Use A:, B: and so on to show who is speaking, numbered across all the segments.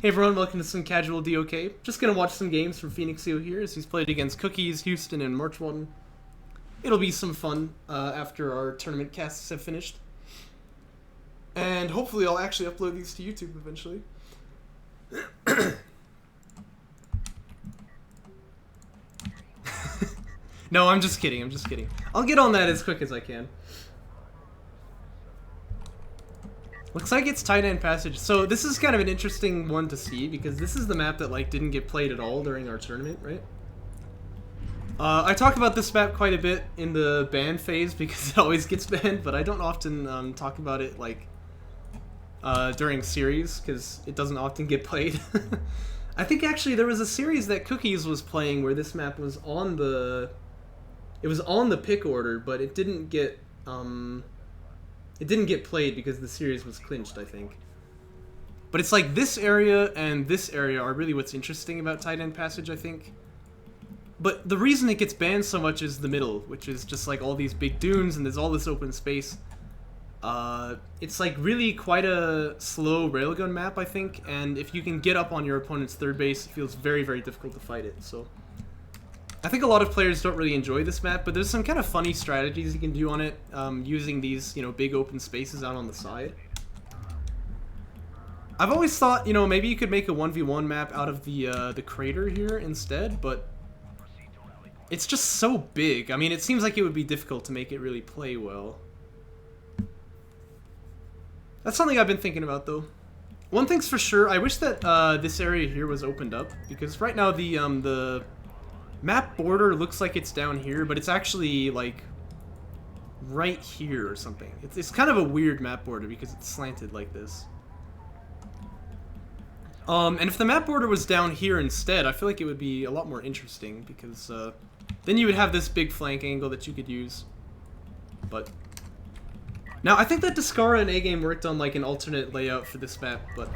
A: Hey everyone, welcome to some casual DOK. Just gonna watch some games from PhoenixYo here as he's played against Cookies, Houston, and March 1. It'll be some fun after our tournament casts have finished. And hopefully I'll actually upload these to YouTube eventually. No, I'm just kidding, I'm just kidding. I'll get on that as quick as I can. Looks like it's Tight End Passage. So this is kind of an interesting one to see because this is the map that like didn't get played at all during our tournament, right? I talk about this map quite a bit in the ban phase because it always gets banned, but I don't often talk about it like during series because it doesn't often get played. I think actually there was a series that Cookies was playing where this map was on the pick order, but it didn't get played because the series was clinched, I think. But it's like this area and this area are really what's interesting about Tight End Passage, I think. But the reason it gets banned so much is the middle, which is just like all these big dunes and there's all this open space. It's like really quite a slow railgun map, I think, and if you can get up on your opponent's third base, it feels very, very difficult to fight it, so... I think a lot of players don't really enjoy this map, but there's some kind of funny strategies you can do on it, using these, you know, big open spaces out on the side. I've always thought, you know, maybe you could make a 1v1 map out of the crater here instead, but it's just so big. I mean, it seems like it would be difficult to make it really play well. That's something I've been thinking about, though. One thing's for sure, I wish that this area here was opened up, because right now the map border looks like it's down here, but it's actually, like, right here or something. It's kind of a weird map border because it's slanted like this. And if the map border was down here instead, I feel like it would be a lot more interesting because then you would have this big flank angle that you could use. But now I think that Descara and A-Game worked on like an alternate layout for this map, but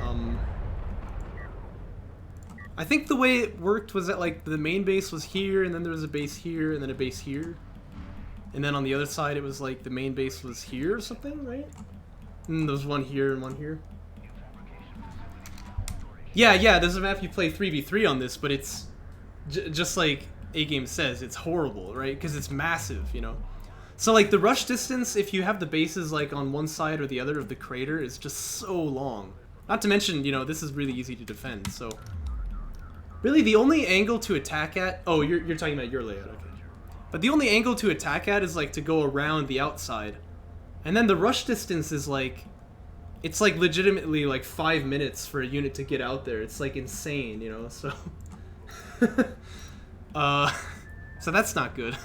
A: I think the way it worked was that like the main base was here, and then there was a base here, and then a base here. And then on the other side it was like the main base was here or something, right? And there was one here and one here. Yeah, there's a map you play 3v3 on this, but it's just like A-Game says, it's horrible, right? Because it's massive, you know? So like the rush distance, if you have the bases like on one side or the other of the crater, is just so long. Not to mention, you know, this is really easy to defend, so... Really, the only angle to attack at... Oh, you're talking about your layout, okay. But the only angle to attack at is, like, to go around the outside. And then the rush distance is, like... It's, like, legitimately, like, 5 minutes for a unit to get out there. It's, like, insane, you know, so... so that's not good.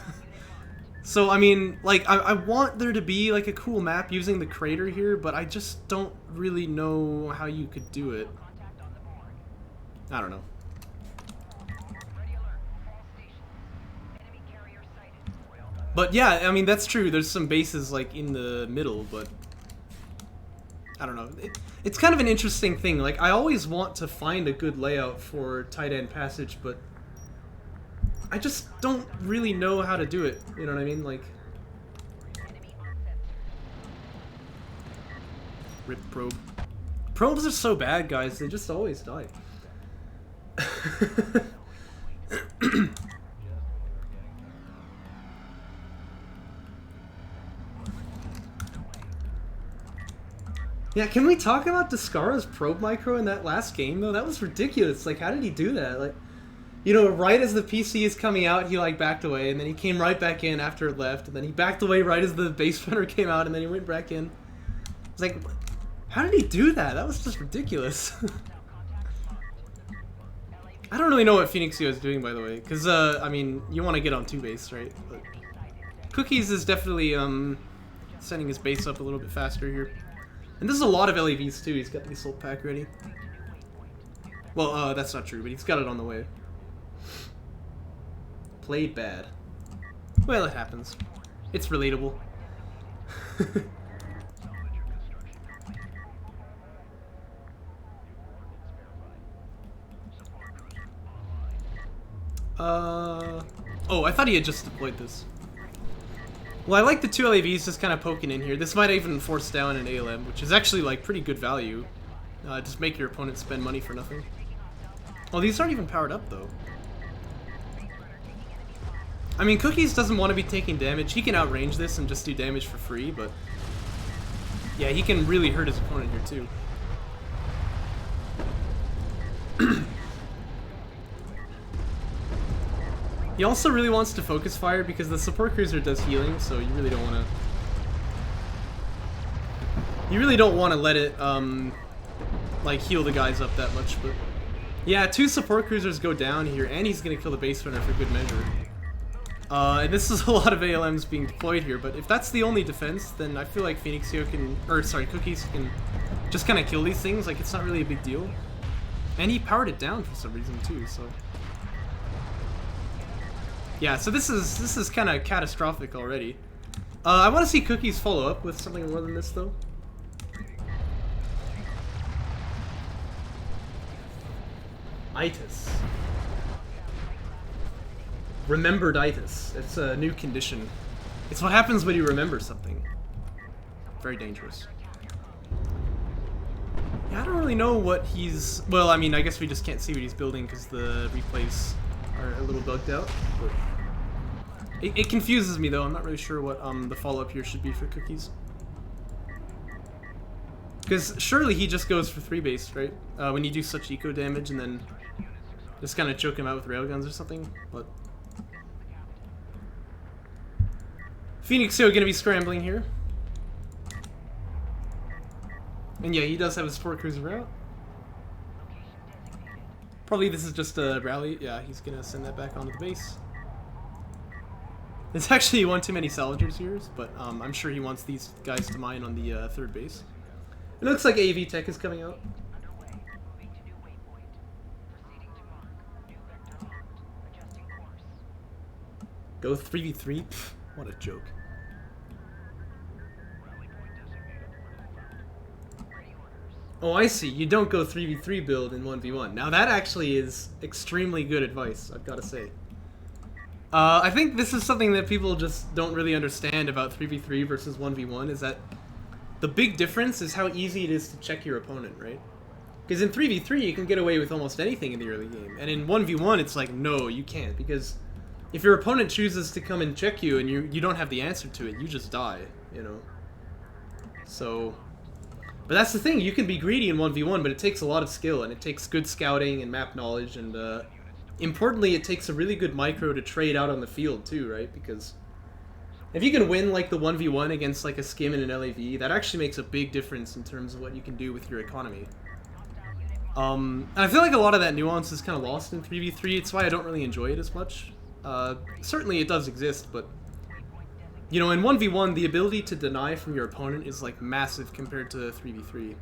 A: So, I mean, like, I want there to be, like, a cool map using the crater here, but I just don't really know how you could do it. I don't know. But yeah, I mean, that's true. There's some bases, like, in the middle, but... I don't know. It's kind of an interesting thing. Like, I always want to find a good layout for Tight End Passage, but... I just don't really know how to do it. You know what I mean? Like... Rip probe. Probes are so bad, guys. They just always die. Yeah, can we talk about Descara's probe micro in that last game, though? That was ridiculous. Like, how did he do that? Like, you know, right as the PC is coming out, he, like, backed away, and then he came right back in after it left, and then he backed away right as the base runner came out, and then he went back in. It's like, how did he do that? That was just ridiculous. I don't really know what PhoenixYo is doing, by the way, because, I mean, you want to get on 2-base, right? But Cookies is definitely, sending his base up a little bit faster here. And this is a lot of LAVs too. He's got the assault pack ready. Well, that's not true, but he's got it on the way. Played bad. Well, it happens. It's relatable. Oh, I thought he had just deployed this. Well, I like the 2 LAVs just kind of poking in here. This might even force down an ALM, which is actually, like, pretty good value. Just make your opponent spend money for nothing. Oh, these aren't even powered up, though. I mean, Cookies doesn't want to be taking damage. He can outrange this and just do damage for free, but... yeah, he can really hurt his opponent here, too. He also really wants to focus fire because the support cruiser does healing, so you really don't want to... you really don't want to let it, like, heal the guys up that much, but... yeah, 2 support cruisers go down here, and he's going to kill the base runner for good measure. And this is a lot of ALMs being deployed here, but if that's the only defense, then I feel like PhoenixYo can... or, sorry, Cookies can just kind of kill these things, like, it's not really a big deal. And he powered it down for some reason, too, so... yeah, so this is kind of catastrophic already. I want to see Cookies follow up with something more than this, though. Itis. Remembered-itis. It's a new condition. It's what happens when you remember something. Very dangerous. Yeah, I don't really know what he's... well, I mean, I guess we just can't see what he's building because the replays are a little bugged out. But it confuses me, though. I'm not really sure what the follow-up here should be for Cookies. Because surely he just goes for 3-base, right? When you do such eco damage and then just kind of choke him out with railguns or something. But PhoenixYo gonna be scrambling here. And yeah, he does have his support cruiser out. Probably this is just a rally. Yeah, he's gonna send that back onto the base. It's actually one too many salvagers here, but I'm sure he wants these guys to mine on the 3rd base. It looks like AV Tech is coming out. Go 3v3? Pfft, what a joke. Oh, I see. You don't go 3v3 build in 1v1. Now that actually is extremely good advice, I've got to say. I think this is something that people just don't really understand about 3v3 versus 1v1, is that the big difference is how easy it is to check your opponent, right? Because in 3v3 you can get away with almost anything in the early game, and in 1v1 it's like, no, you can't, because if your opponent chooses to come and check you and you don't have the answer to it, you just die, you know? So... but that's the thing, you can be greedy in 1v1, but it takes a lot of skill, and it takes good scouting and map knowledge, and importantly, it takes a really good micro to trade out on the field too, right? Because if you can win like the 1v1 against like a skim and an LAV, that actually makes a big difference in terms of what you can do with your economy. And I feel like a lot of that nuance is kind of lost in 3v3, it's why I don't really enjoy it as much. Certainly it does exist, but you know, in 1v1, the ability to deny from your opponent is like massive compared to 3v3.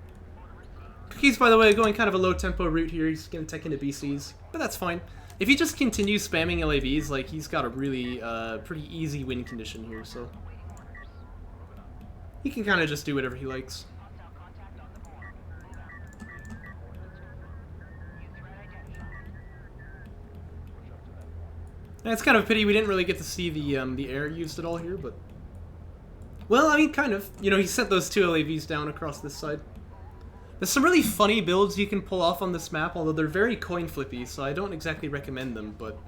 A: Cookies, by the way, going kind of a low tempo route here, he's gonna tech into BCs, but that's fine. If he just continues spamming LAVs, like, he's got a really, pretty easy win condition here, so he can kind of just do whatever he likes. And it's kind of a pity we didn't really get to see the air used at all here, but... well, I mean, kind of. You know, he sent those 2 LAVs down across this side. There's some really funny builds you can pull off on this map, although they're very coin flippy, so I don't exactly recommend them, but...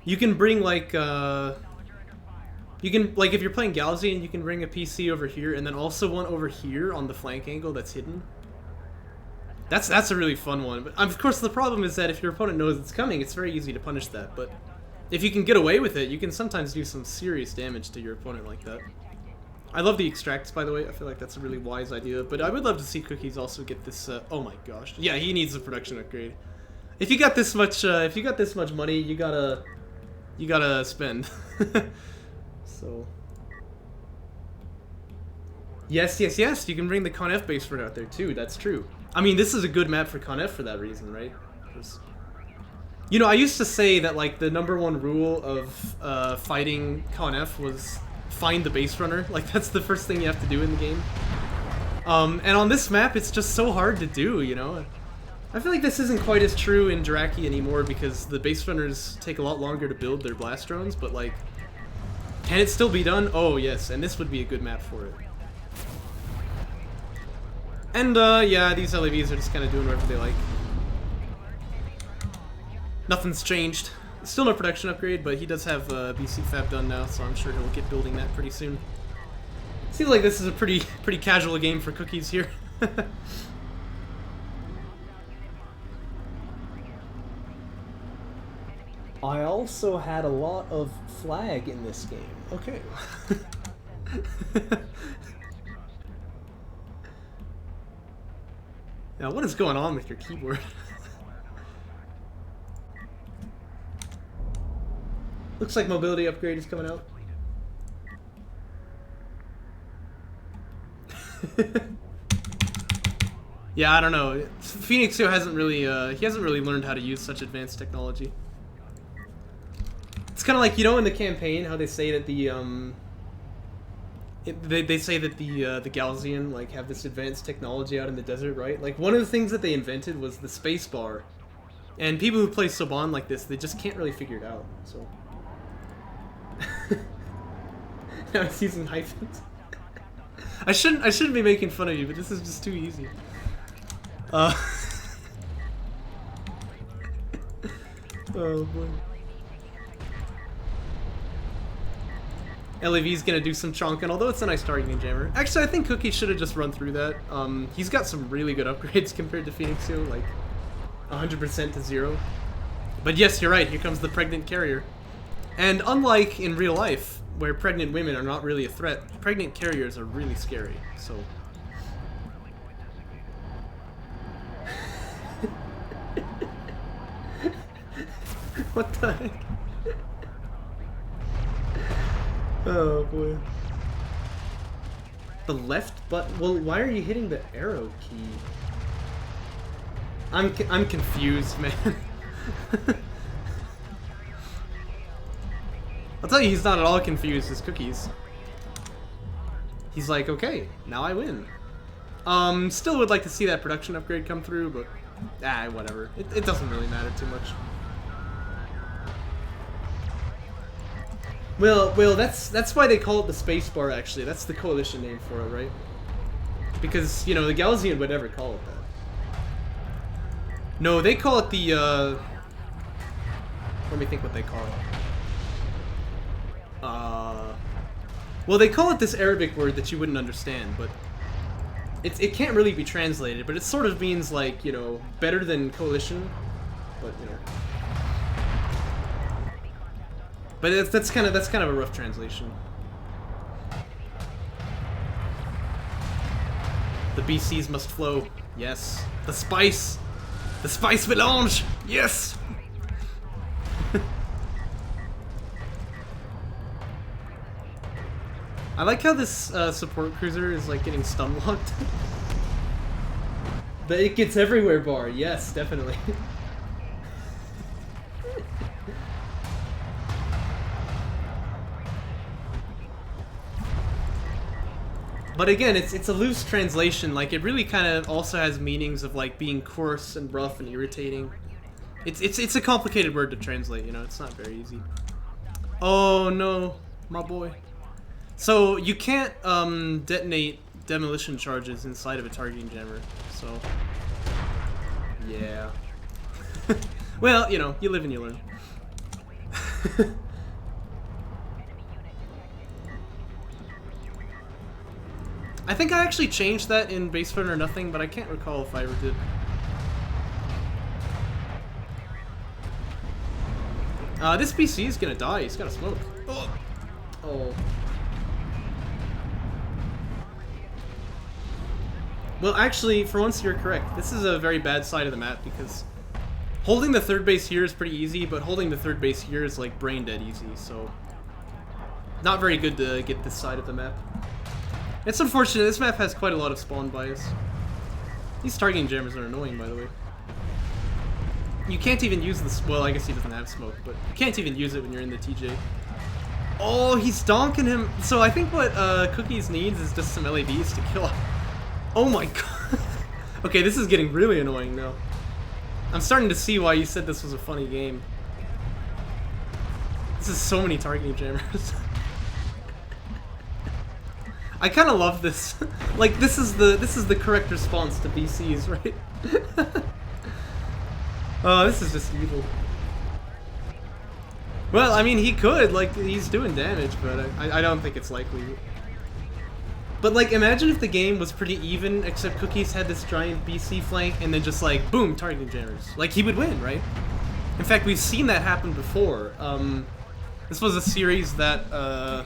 A: you can bring, like, you can, like, if you're playing Galzian, you can bring a PC over here, and then also one over here on the flank angle that's hidden. That's a really fun one, but of course the problem is that if your opponent knows it's coming, it's very easy to punish that, but if you can get away with it, you can sometimes do some serious damage to your opponent like that. I love the extracts, by the way. I feel like that's a really wise idea, but I would love to see Cookies also get this, oh my gosh. Yeah, he needs a production upgrade. If you got this much, money, you gotta spend. So... yes, you can bring the ConF base for it out there too, that's true. I mean, this is a good map for ConF for that reason, right? You know, I used to say that, like, the #1 rule of fighting ConF was find the base runner. Like, that's the first thing you have to do in the game. And on this map, it's just so hard to do, you know? I feel like this isn't quite as true in Jaraci anymore because the base runners take a lot longer to build their blast drones, but, like, can it still be done? Oh, yes, and this would be a good map for it. And yeah, these LAVs are just kind of doing whatever they like. Nothing's changed. Still no production upgrade, but he does have BC Fab done now, so I'm sure he'll get building that pretty soon. Seems like this is a pretty casual game for Cookies here. I also had a lot of flag in this game. Okay. Now, what is going on with your keyboard? Looks like mobility upgrade is coming out. Yeah, I don't know. PhoenixYo hasn't really learned how to use such advanced technology. It's kind of like, you know, in the campaign, how they say that the they say that the Gaussian like have this advanced technology out in the desert, right? Like one of the things that they invented was the space bar, and people who play Soban like this, they just can't really figure it out. So now he's using hyphens. I shouldn't be making fun of you, but this is just too easy. Oh boy. LAV's gonna do some chonking, although it's a nice targeting jammer. Actually, I think Cookie should have just run through that. He's got some really good upgrades compared to PhoenixYo, like 100% to 0. But yes, you're right, here comes the pregnant carrier. And unlike in real life, where pregnant women are not really a threat, pregnant carriers are really scary, so... What the heck? Oh boy. The left button? Well, why are you hitting the arrow key? I'm confused, man. I'll tell you, he's not at all confused as Cookies. He's like, okay, now I win. Still would like to see that production upgrade come through, but whatever. It doesn't really matter too much. Well, that's why they call it the space bar, actually. That's the coalition name for it, right? Because, you know, the Gaussian would never call it that. No, they call it the, let me think what they call it. Well, they call it this Arabic word that you wouldn't understand, but it can't really be translated, but it sort of means, like, you know, better than coalition, but, you know. But that's kind of a rough translation. The BCs must flow. Yes. The spice melange. Yes. I like how this support cruiser is like getting stun locked. The it gets everywhere bar. Yes, definitely. But again, it's a loose translation. Like, it really kind of also has meanings of like being coarse and rough and irritating. It's a complicated word to translate, you know. It's not very easy. Oh no, my boy. So you can't detonate demolition charges inside of a targeting jammer. So yeah. Well, you know, you live and you learn. I think I actually changed that in Base Fun or Nothing, but I can't recall if I ever did. This BC is gonna die. He's got a smoke. Oh. Oh. Well, actually, for once you're correct. This is a very bad side of the map because holding the third base here is pretty easy, but holding the third base here is like brain dead easy. So not very good to get this side of the map. It's unfortunate, this map has quite a lot of spawn bias. These targeting jammers are annoying, by the way. You can't even use this, well, I guess he doesn't have smoke, but you can't even use it when you're in the TJ. Oh, he's donking him. So I think what Cookies needs is just some LAVs to kill him. Oh my god. Okay, this is getting really annoying now. I'm starting to see why you said this was a funny game. This is so many targeting jammers. I kind of love this. Like this is the correct response to BCs, right? Oh, this is just evil. Well, I mean, he could, like, he's doing damage, but I don't think it's likely. But, like, imagine if the game was pretty even, except Cookies had this giant BC flank, and then just, like, boom, targeting jammers. Like, he would win, right? In fact, we've seen that happen before. This was a series that, I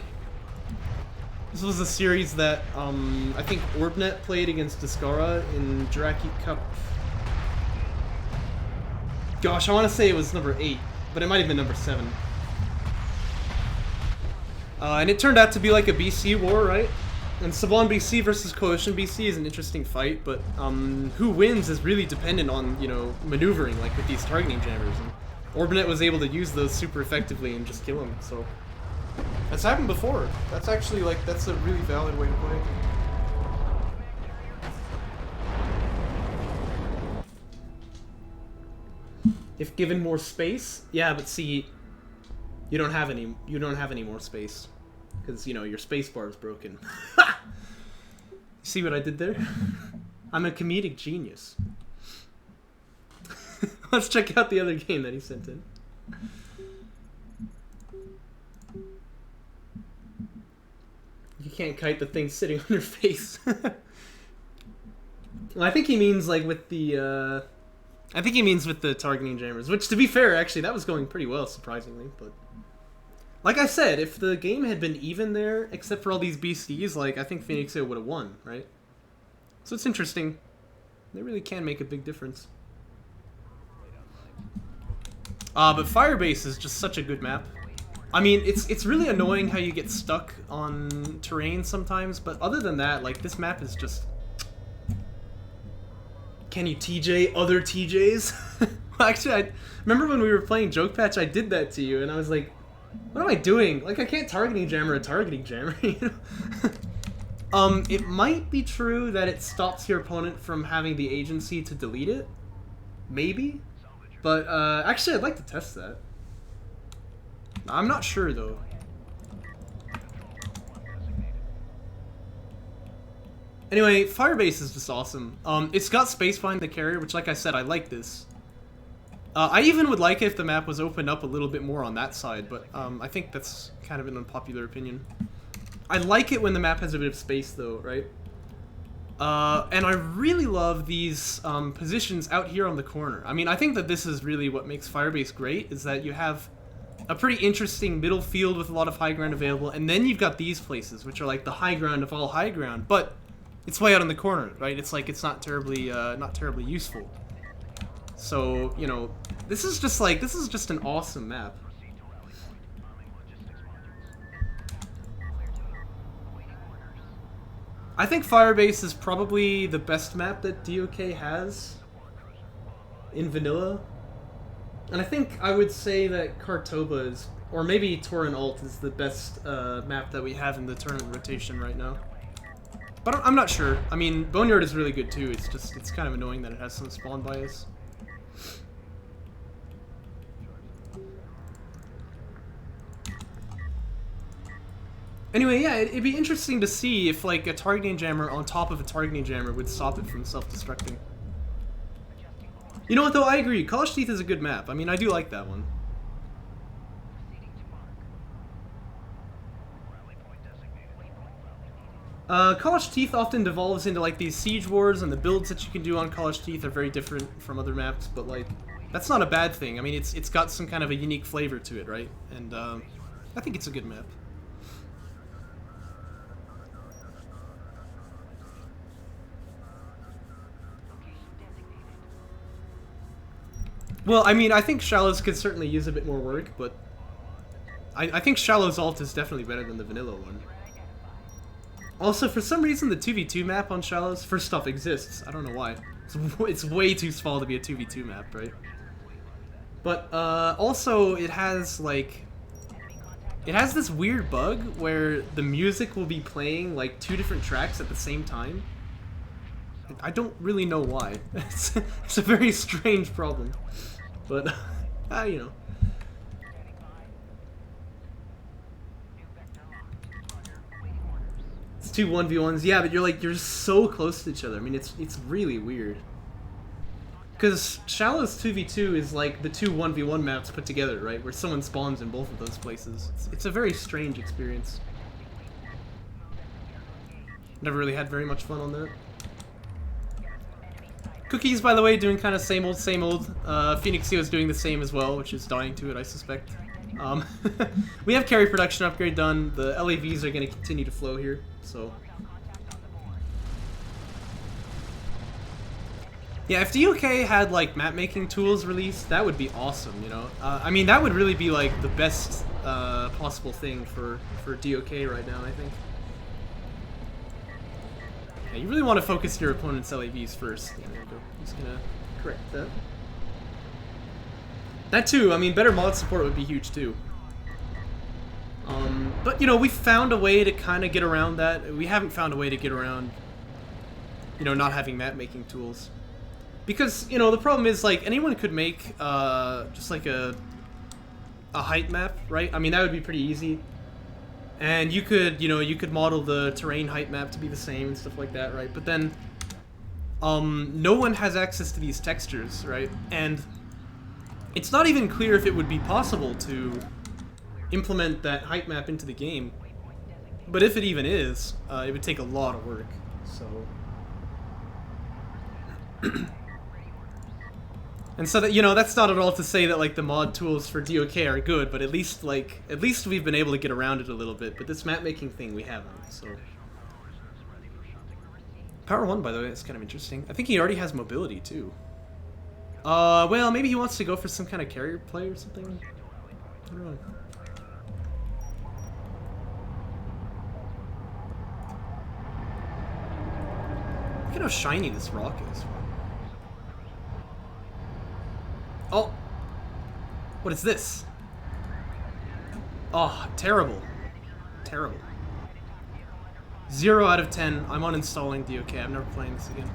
A: think Orbnet played against Discara in Jaraci Cup. Gosh, I want to say it was number 8, but it might have been number 7. And it turned out to be like a BC war, right? And Sablon BC versus Coalition BC is an interesting fight, but who wins is really dependent on, you know, maneuvering, like with these targeting jammers. And Orbinet was able to use those super effectively and just kill him, so... That's happened before. That's actually, like, that's a really valid way to play. If given more space, yeah, but see, you don't have any more space, because you know your space bar is broken. See what I did there? I'm a comedic genius. Let's check out the other game that he sent in. You can't kite the thing sitting on your face. Well, I think he means like with the. I think he means with the targeting jammers, which, to be fair, actually, that was going pretty well, surprisingly, but... Like I said, if the game had been even there, except for all these BCs, like, I think PhoenixYo would have won, right? So it's interesting. They really can make a big difference. But Firebase is just such a good map. I mean, it's really annoying how you get stuck on terrain sometimes, but other than that, like, this map is just... Can you TJ other TJs? Well, actually, I remember when we were playing Joke Patch, I did that to you, and I was like, what am I doing? Like, I can't targeting jammer a targeting jammer, you know? It might be true that it stops your opponent from having the agency to delete it. Maybe. But, actually, I'd like to test that. I'm not sure, though. Anyway, Firebase is just awesome. It's got space behind the carrier, which, like I said, I like this. I even would like it if the map was opened up a little bit more on that side, but I think that's kind of an unpopular opinion. I like it when the map has a bit of space, though, right? And I really love these positions out here on the corner. I mean, I think that this is really what makes Firebase great, is that you have a pretty interesting middle field with a lot of high ground available, and then you've got these places, which are like the high ground of all high ground, but it's way out in the corner, right? It's like, it's not terribly useful. So, you know, this is just an awesome map. I think Firebase is probably the best map that DOK has in vanilla. And I think I would say that Kartoba is, or maybe Torrent Alt is the best map that we have in the tournament rotation right now. But I'm not sure. I mean, Boneyard is really good too. It's just, it's kind of annoying that it has some spawn bias. Anyway, yeah, it'd be interesting to see if, like, a targeting jammer on top of a targeting jammer would stop it from self-destructing. You know what, though? I agree. College Teeth is a good map. I mean, I do like that one. College Teeth often devolves into, like, these siege wars, and the builds that you can do on College Teeth are very different from other maps, but, like, that's not a bad thing. I mean, it's got some kind of a unique flavor to it, right? And, I think it's a good map. Well, I mean, I think Shallows could certainly use a bit more work, but I think Shallow's ult is definitely better than the vanilla one. Also, for some reason, the 2v2 map on Shallows, first off, exists. I don't know why. It's way too small to be a 2v2 map, right? But, also, it has, like... It has this weird bug where the music will be playing, like, 2 different tracks at the same time. I don't really know why. It's a very strange problem. But, you know. It's two 1v1s. Yeah, but you're so close to each other. I mean, it's really weird. Because Shallow's 2v2 is like the two 1v1 maps put together, right? Where someone spawns in both of those places. It's a very strange experience. Never really had very much fun on that. Cookies, by the way, doing kind of same old, same old. PhoenixYo is doing the same as well, which is dying to it, I suspect. We have carry production upgrade done. The LAVs are going to continue to flow here, so... Yeah, if DOK had, like, map-making tools released, that would be awesome, you know? I mean, that would really be, like, the best possible thing for DOK right now, I think. Yeah, you really want to focus your opponent's LAVs first. Yeah, there you go. I'm just gonna correct that. That too, I mean, better mod support would be huge too. But, you know, we found a way to kind of get around that. We haven't found a way to get around, you know, not having map-making tools. Because, you know, the problem is, like, anyone could make, just like a height map, right? I mean, that would be pretty easy. And you could, you know, you could model the terrain height map to be the same and stuff like that, right? But then, no one has access to these textures, right? And it's not even clear if it would be possible to implement that height map into the game. But if it even is, it would take a lot of work, so... And so that, you know, that's not at all to say that, like, the mod tools for DOK are good, but at least we've been able to get around it a little bit. But this map making thing we haven't, so. Power 1, by the way, is kind of interesting. I think he already has mobility too. Well, maybe he wants to go for some kind of carrier play or something. I don't know. Look at how shiny this rock is. Oh! What is this? Oh, terrible. Terrible. 0 out of 10. I'm uninstalling DOK. I'm never playing this again.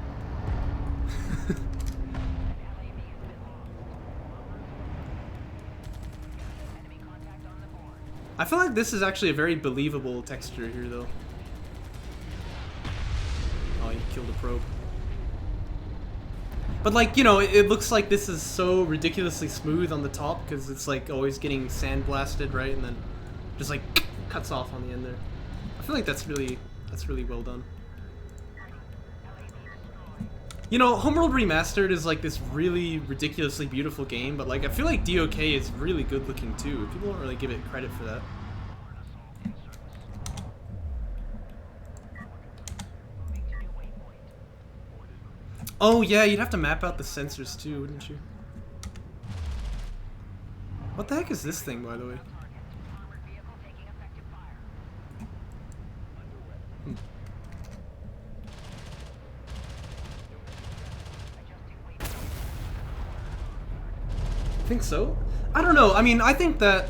A: I feel like this is actually a very believable texture here, though. Oh, he killed a probe. But, like, you know, it looks like this is so ridiculously smooth on the top because it's, like, always getting sandblasted, right? And then just, like, cuts off on the end there. I feel like that's really well done. You know, Homeworld Remastered is, like, this really ridiculously beautiful game, but, like, I feel like DOK is really good looking, too. People don't really give it credit for that. Oh yeah, you'd have to map out the sensors too, wouldn't you? What the heck is this thing, by the way? I think so. I don't know. I mean, I think that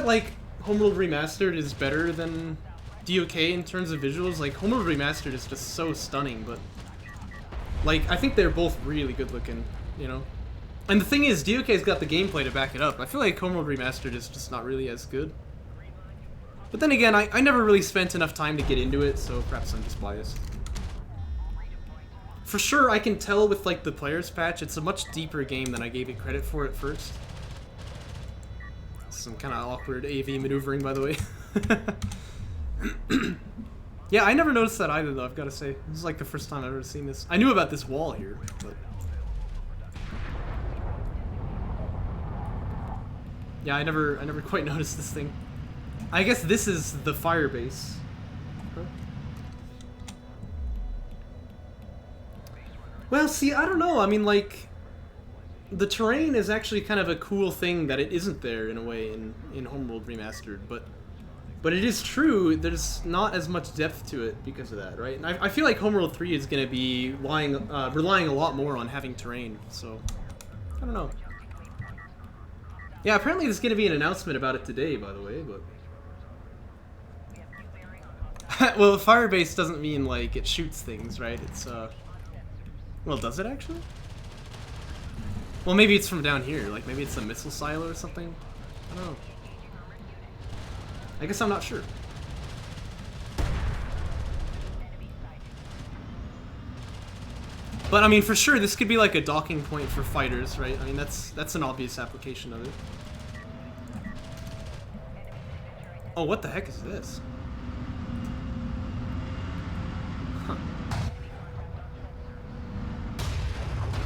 A: like Homeworld Remastered is better than DOK in terms of visuals. Like, Homeworld Remastered is just so stunning, but like, I think they're both really good looking, you know? And the thing is, DOK's got the gameplay to back it up. I feel like Homeworld Remastered is just not really as good. But then again, I never really spent enough time to get into it, so perhaps I'm just biased. For sure, I can tell with, like, the players patch, it's a much deeper game than I gave it credit for at first. Some kind of awkward AV maneuvering, by the way. Yeah, I never noticed that either, though, I've got to say. This is like the first time I've ever seen this. I knew about this wall here, but... Yeah, I never quite noticed this thing. I guess this is the fire base. Huh? Well, see, I don't know. I mean, like, the terrain is actually kind of a cool thing that it isn't there, in a way, in Homeworld Remastered, but it is true, there's not as much depth to it because of that, right? And I feel like Homeworld 3 is going to be relying a lot more on having terrain, so I don't know. Yeah, apparently there's going to be an announcement about it today, by the way, but... Well, Firebase doesn't mean, like, it shoots things, right? It's, well, does it actually? Well, maybe it's from down here, like, maybe it's a missile silo or something? I don't know. I guess I'm not sure. But I mean, for sure, this could be like a docking point for fighters, right? I mean, that's an obvious application of it. Oh, what the heck is this? Huh.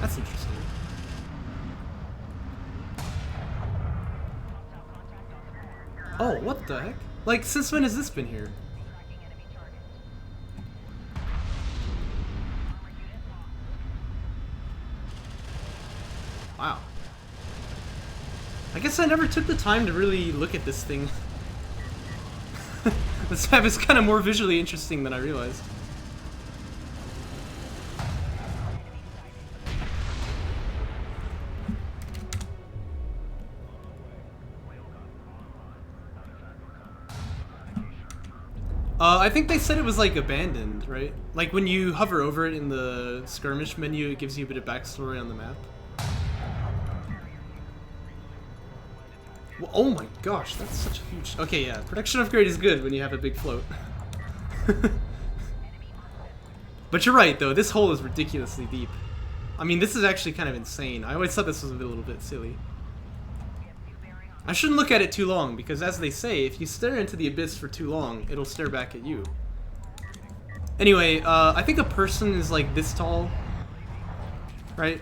A: That's interesting. Oh, what the heck? Like, since when has this been here? Wow. I guess I never took the time to really look at this thing. This map is kind of more visually interesting than I realized. I think they said it was like abandoned, right? Like when you hover over it in the skirmish menu, it gives you a bit of backstory on the map. Well, oh my gosh, that's such a huge... Okay, yeah, production upgrade is good when you have a big float. But you're right, though, this hole is ridiculously deep. I mean, this is actually kind of insane. I always thought this was a little bit silly. I shouldn't look at it too long, because as they say, if you stare into the abyss for too long, it'll stare back at you. Anyway, I think a person is like this tall, right?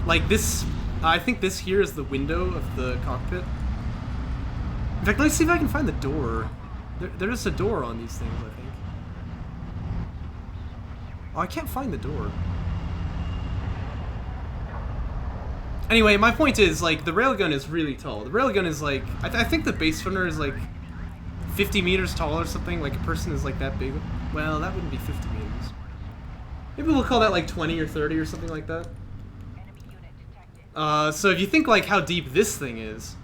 A: Like this, I think this here is the window of the cockpit. In fact, let me see if I can find the door. There is a door on these things, I think. Oh, I can't find the door. Anyway, my point is, like, the railgun is really tall. The railgun is, like, I think the base runner is, like, 50 meters tall or something. Like, a person is, like, that big. Well, that wouldn't be 50 meters. Maybe we'll call that, like, 20 or 30 or something like that. So if you think, like, how deep this thing is,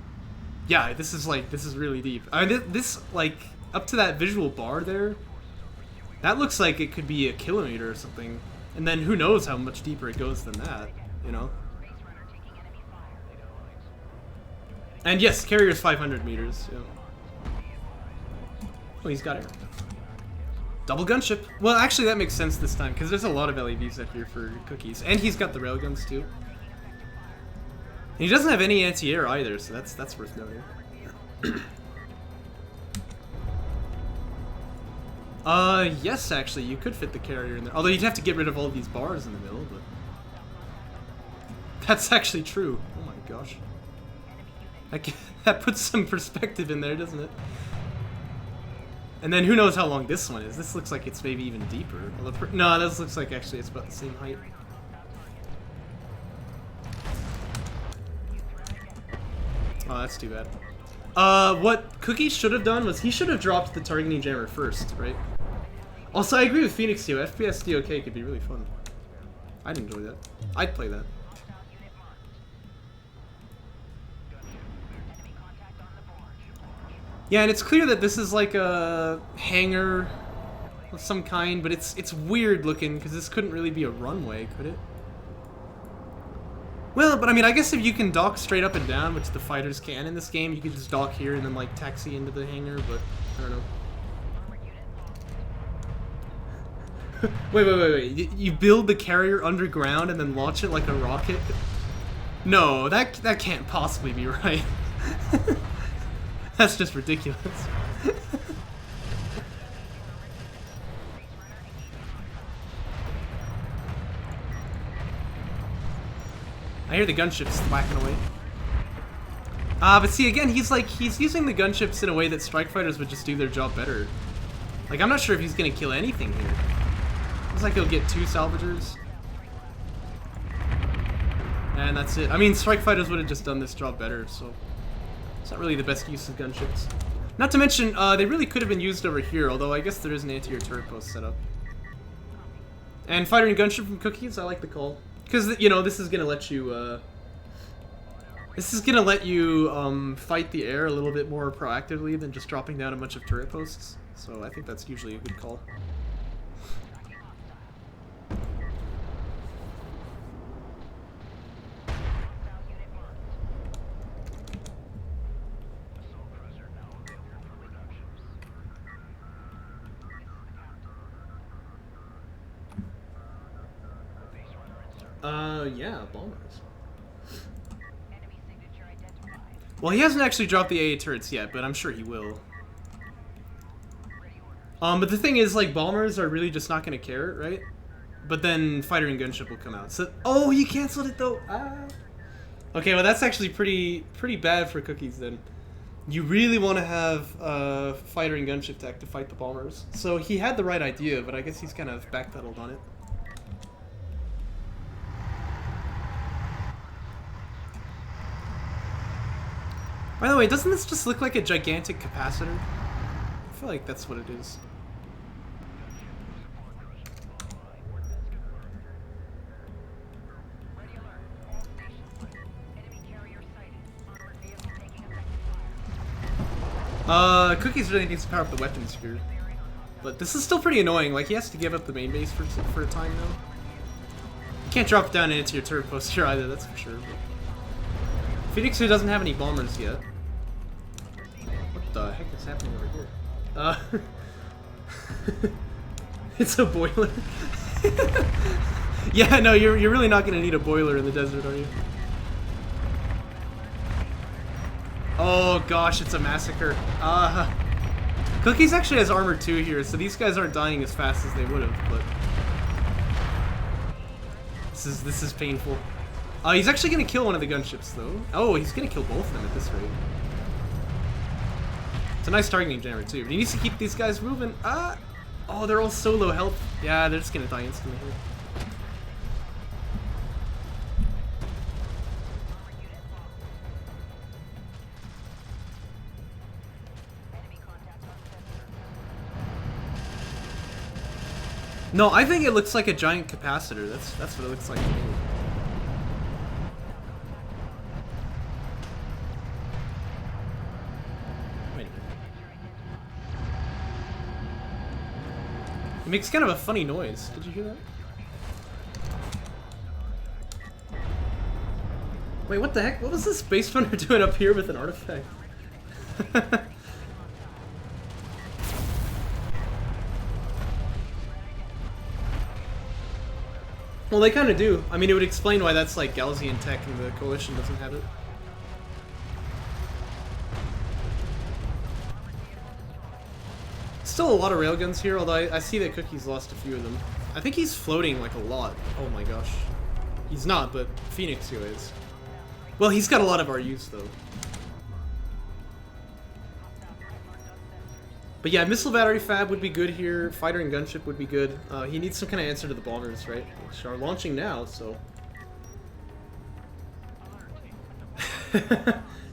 A: yeah, this is really deep. I mean, this, like, up to that visual bar there, that looks like it could be a kilometer or something. And then who knows how much deeper it goes than that, you know? And yes, carrier's 500 meters. Yeah. Oh, he's got it. Double gunship. Well, actually, that makes sense this time, because there's a lot of LEVs up here for cookies. And he's got the railguns, too. And he doesn't have any anti-air either, so that's worth noting. Yes, actually, you could fit the carrier in there. Although you'd have to get rid of all these bars in the middle, but... That's actually true. Oh my gosh. That puts some perspective in there, doesn't it? And then who knows how long this one is. This looks like it's maybe even deeper. No, this looks like actually it's about the same height. Oh, that's too bad. What Cookie should have done was he should have dropped the targeting jammer first, right? Also, I agree with PhoenixYo. FPS DOK could be really fun. I'd enjoy that. I'd play that. Yeah, and it's clear that this is like a hangar of some kind, but it's weird looking because this couldn't really be a runway, could it? Well, but I mean, I guess if you can dock straight up and down, which the fighters can in this game, you could just dock here and then like taxi into the hangar, but I don't know. Wait. You build the carrier underground and then launch it like a rocket? No, that can't possibly be right. That's just ridiculous. I hear the gunships whacking away. But see, again, he's using the gunships in a way that strike fighters would just do their job better. Like, I'm not sure if he's gonna kill anything here. Looks like he'll get 2 salvagers. And that's it. I mean, strike fighters would have just done this job better, so... It's not really the best use of gunships. Not to mention, they really could have been used over here, although I guess there is an anti-air turret post set up. And fighter and gunship from cookies, I like the call. Because, you know, this is gonna let you, fight the air a little bit more proactively than just dropping down a bunch of turret posts. So I think that's usually a good call. Yeah, bombers. Well, he hasn't actually dropped the AA turrets yet, but I'm sure he will. But the thing is, like, bombers are really just not gonna care, right? But then fighter and gunship will come out. So, oh, he canceled it though. Ah. Okay, well that's actually pretty bad for Cookies then. You really want to have fighter and gunship tech to fight the bombers. So he had the right idea, but I guess he's kind of backpedaled on it. By the way, doesn't this just look like a gigantic capacitor? I feel like that's what it is. Cookies really needs to power up the weapons here. But this is still pretty annoying. Like, he has to give up the main base for a time now. You can't drop it down into your turret post here either, that's for sure. But PhoenixYo doesn't have any bombers yet. What the heck is happening over here? It's a boiler. Yeah, no, you're really not gonna need a boiler in the desert, are you? Oh gosh, it's a massacre. Cookies actually has armor 2 here, so these guys aren't dying as fast as they would have, but this is painful. He's actually gonna kill one of the gunships though. Oh, he's gonna kill both of them at this rate. It's a nice targeting jammer too, but he needs to keep these guys moving. Oh, they're all so low health. Yeah, they're just gonna die instantly here. No, I think it looks like a giant capacitor. That's what it looks like to me. Wait a minute. It makes kind of a funny noise. Did you hear that? Wait, what the heck? What was this space runner doing up here with an artifact? Well, they kind of do. I mean, it would explain why that's like Galzian tech and the Coalition doesn't have it. Still a lot of railguns here, although I see that Cookie's lost a few of them. I think he's floating like a lot. Oh my gosh. He's not, but PhoenixYo is. Well, he's got a lot of RUs though. But yeah, missile battery fab would be good here. Fighter and gunship would be good. He needs some kind of answer to the bombers, right? Which are launching now, so.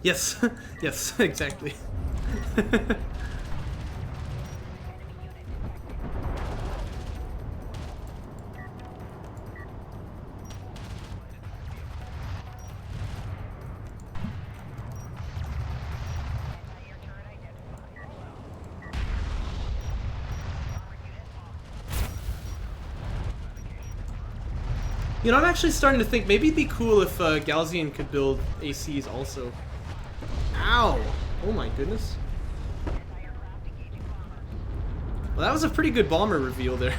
A: Yes, yes, exactly. You know, I'm actually starting to think maybe it'd be cool if Galzian could build ACs also. Ow! Oh my goodness. Well, that was a pretty good bomber reveal there.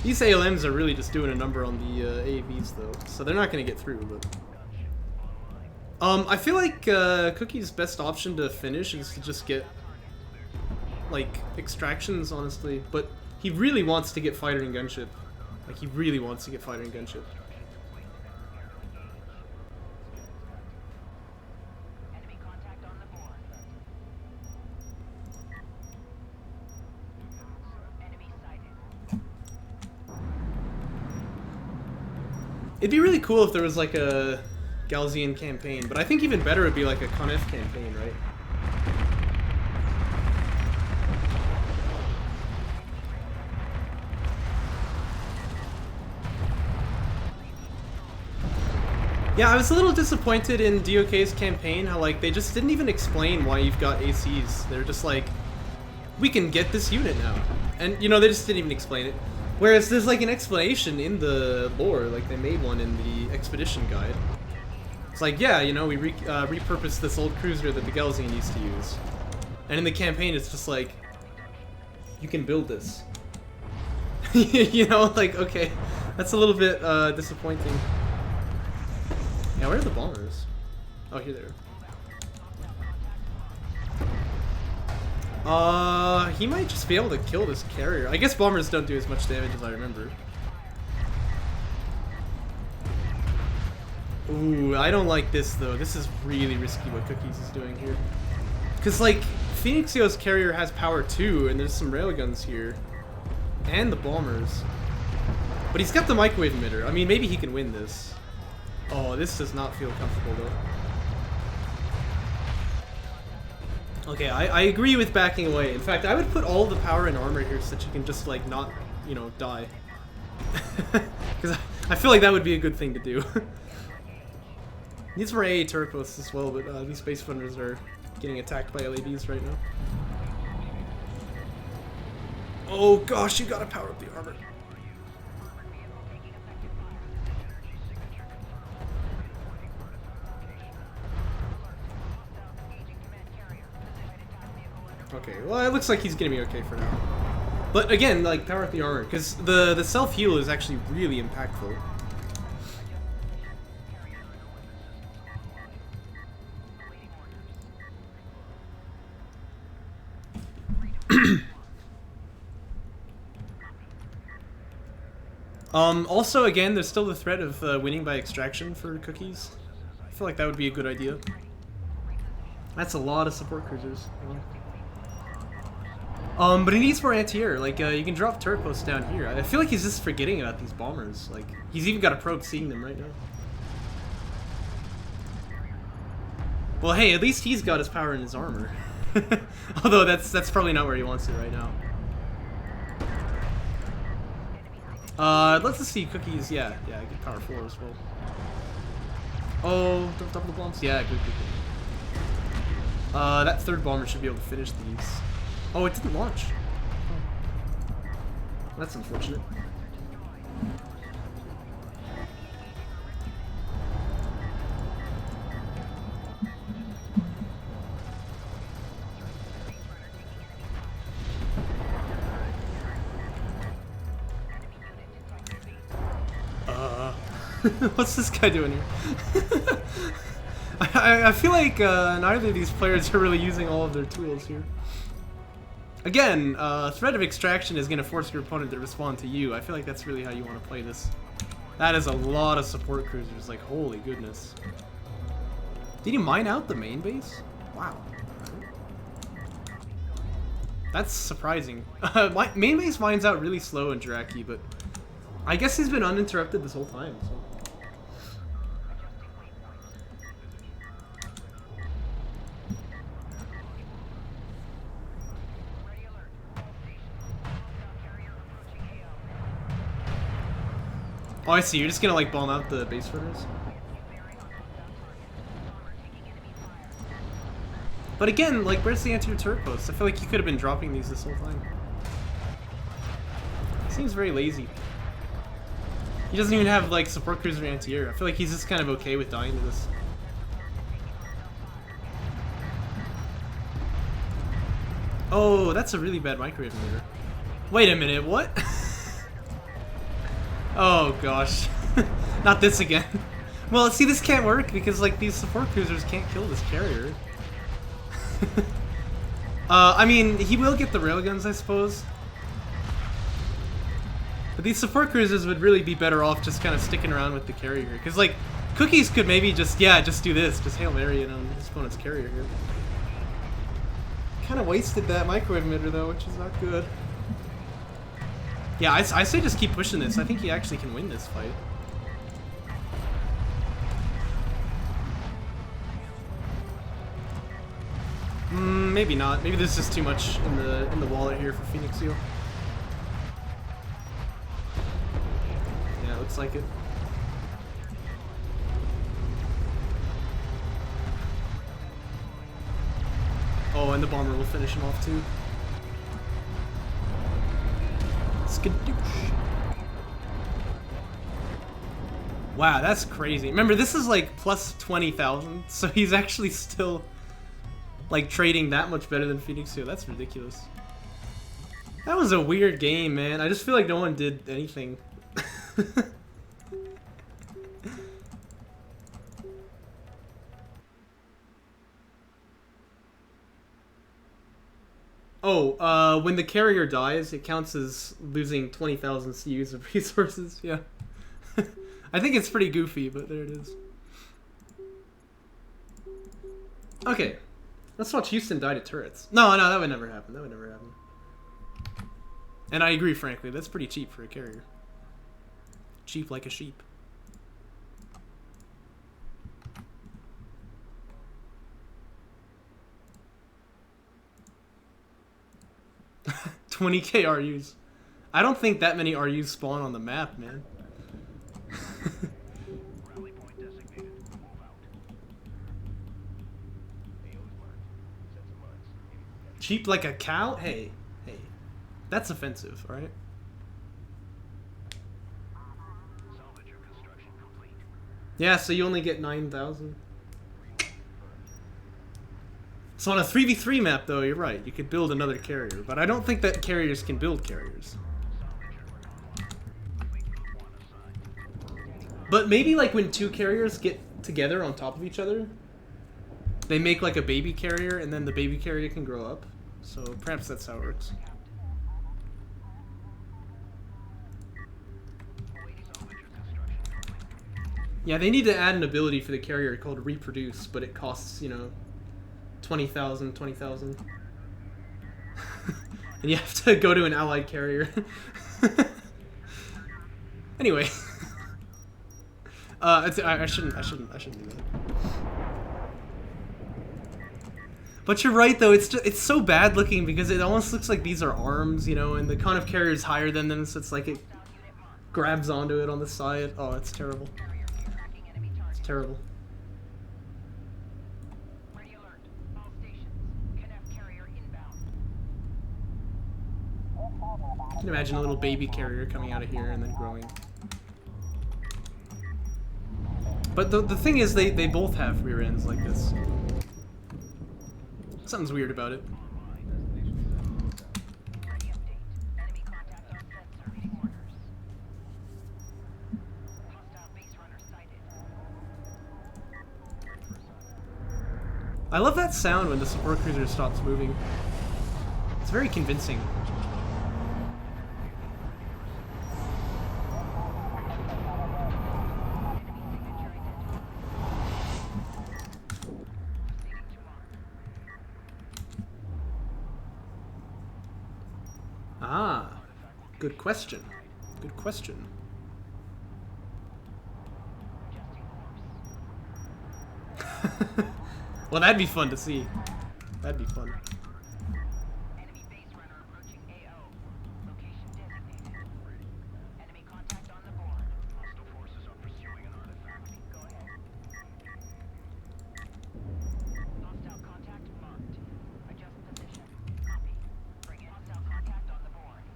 A: These ALMs are really just doing a number on the AAVs though, so they're not going to get through. But I feel like Cookie's best option to finish is to just get like extractions, honestly. But he really wants to get fighter and gunship. Like, he really wants to get fighter and gunship. It'd be really cool if there was like a Galzian campaign, but I think even better would be like a Con F campaign, right? Yeah, I was a little disappointed in DOK's campaign, how like they just didn't even explain why you've got ACs. They're just like, we can get this unit now. And you know, they just didn't even explain it. Whereas there's like an explanation in the lore, like they made one in the expedition guide. It's like, yeah, you know, we repurposed this old cruiser that the Galzian used to use. And in the campaign it's just like, you can build this. You know, like, okay, That's a little bit disappointing. Yeah, where are the bombers? Oh, here they are. He might just be able to kill this carrier. I guess bombers don't do as much damage as I remember. Ooh, I don't like this though. This is really risky what Cookies is doing here. Cause like, PhoenixYo's carrier has power too, and there's some railguns here. And the bombers. But he's got the microwave emitter. I mean, maybe he can win this. Oh, this does not feel comfortable though. Okay, I agree with backing away. In fact, I would put all the power and armor here so that you can just like not, you know, die. Because I feel like that would be a good thing to do. These were AA turret posts as well, but these Space Runners are getting attacked by LABs right now. Oh gosh, you gotta power up the armor. Okay, well it looks like he's gonna be okay for now. But again, like, power up the armor, because the self-heal is actually really impactful. Also, again, there's still the threat of winning by extraction for Cookies. I feel like that would be a good idea. That's a lot of support cruisers. But he needs more anti-air. Like, you can drop turret posts down here. I feel like he's just forgetting about these bombers. Like, he's even got a probe seeing them right now. Well, hey, at least he's got his power in his armor. Although that's probably not where he wants it right now. Let's just see Cookies. Yeah, good power 4 as well. Oh, double the bombs. Yeah, good. That third bomber should be able to finish these. Oh, it didn't launch. Oh. That's unfortunate. What's this guy doing here? I feel like neither of these players are really using all of their tools here. Again, threat of extraction is going to force your opponent to respond to you. I feel like that's really how you want to play this. That is a lot of support cruisers, like, holy goodness. Did he mine out the main base? Wow. That's surprising. Main base mines out really slow in Jaraci, but I guess he's been uninterrupted this whole time, so. Oh, I see. You're just gonna, like, bomb out the base runners? But again, like, where's the anti-air turret post? I feel like he could have been dropping these this whole time. He seems very lazy. He doesn't even have, like, support cruiser anti-air. I feel like he's just kind of okay with dying to this. Oh, that's a really bad microwave emitter. Wait a minute, what? Oh gosh. Not this again. Well, see, this can't work because, like, these support cruisers can't kill this carrier. I mean, he will get the railguns, I suppose. But these support cruisers would really be better off just kind of sticking around with the carrier. Because, like, Cookies could maybe just, yeah, just do this. Just Hail Mary it on his opponent's carrier here. Kind of wasted that microwave emitter, though, which is not good. Yeah, I say just keep pushing this. I think he actually can win this fight. Maybe not. Maybe there's just too much in the wallet here for PhoenixYo. Yeah, it looks like it. Oh, and the bomber will finish him off too. Skadoosh. Wow, that's crazy. Remember, this is like plus 20,000, so he's actually still like trading that much better than PhoenixYo. That's ridiculous. That was a weird game, man. I just feel like no one did anything. Oh, when the carrier dies, it counts as losing 20,000 CUs of resources. Yeah. I think it's pretty goofy, but there it is. Okay. Let's watch Houston die to turrets. No, that would never happen. That would never happen. And I agree, frankly. That's pretty cheap for a carrier. Cheap like a sheep. $20K RUs. I don't think that many RUs spawn on the map, man. Cheap like a cow? Hey. That's offensive, alright? Yeah, so you only get 9,000. So on a 3v3 map, though, you're right. You could build another carrier, but I don't think that carriers can build carriers. But maybe, like, when two carriers get together on top of each other, they make, like, a baby carrier, and then the baby carrier can grow up. So perhaps that's how it works. Yeah, they need to add an ability for the carrier called reproduce, but it costs, you know, 20,000. And you have to go to an allied carrier. Anyway. I shouldn't do that. But you're right, though. It's so bad looking because it almost looks like these are arms, you know, and the con of carrier is higher than them, so it's like it grabs onto it on the side. Oh, it's terrible. It's terrible. You can imagine a little baby carrier coming out of here and then growing. But the thing is, they both have rear ends like this. Something's weird about it. I love that sound when the support cruiser stops moving. It's very convincing. Ah, good question. Good question. Well, that'd be fun to see. That'd be fun. Enemy base runner approaching AO. Location designated. Enemy contact on the board. Hostile forces are pursuing an artifact. Go ahead. Hostile contact marked. Adjust position. Copy. Bring in hostile contact on the board.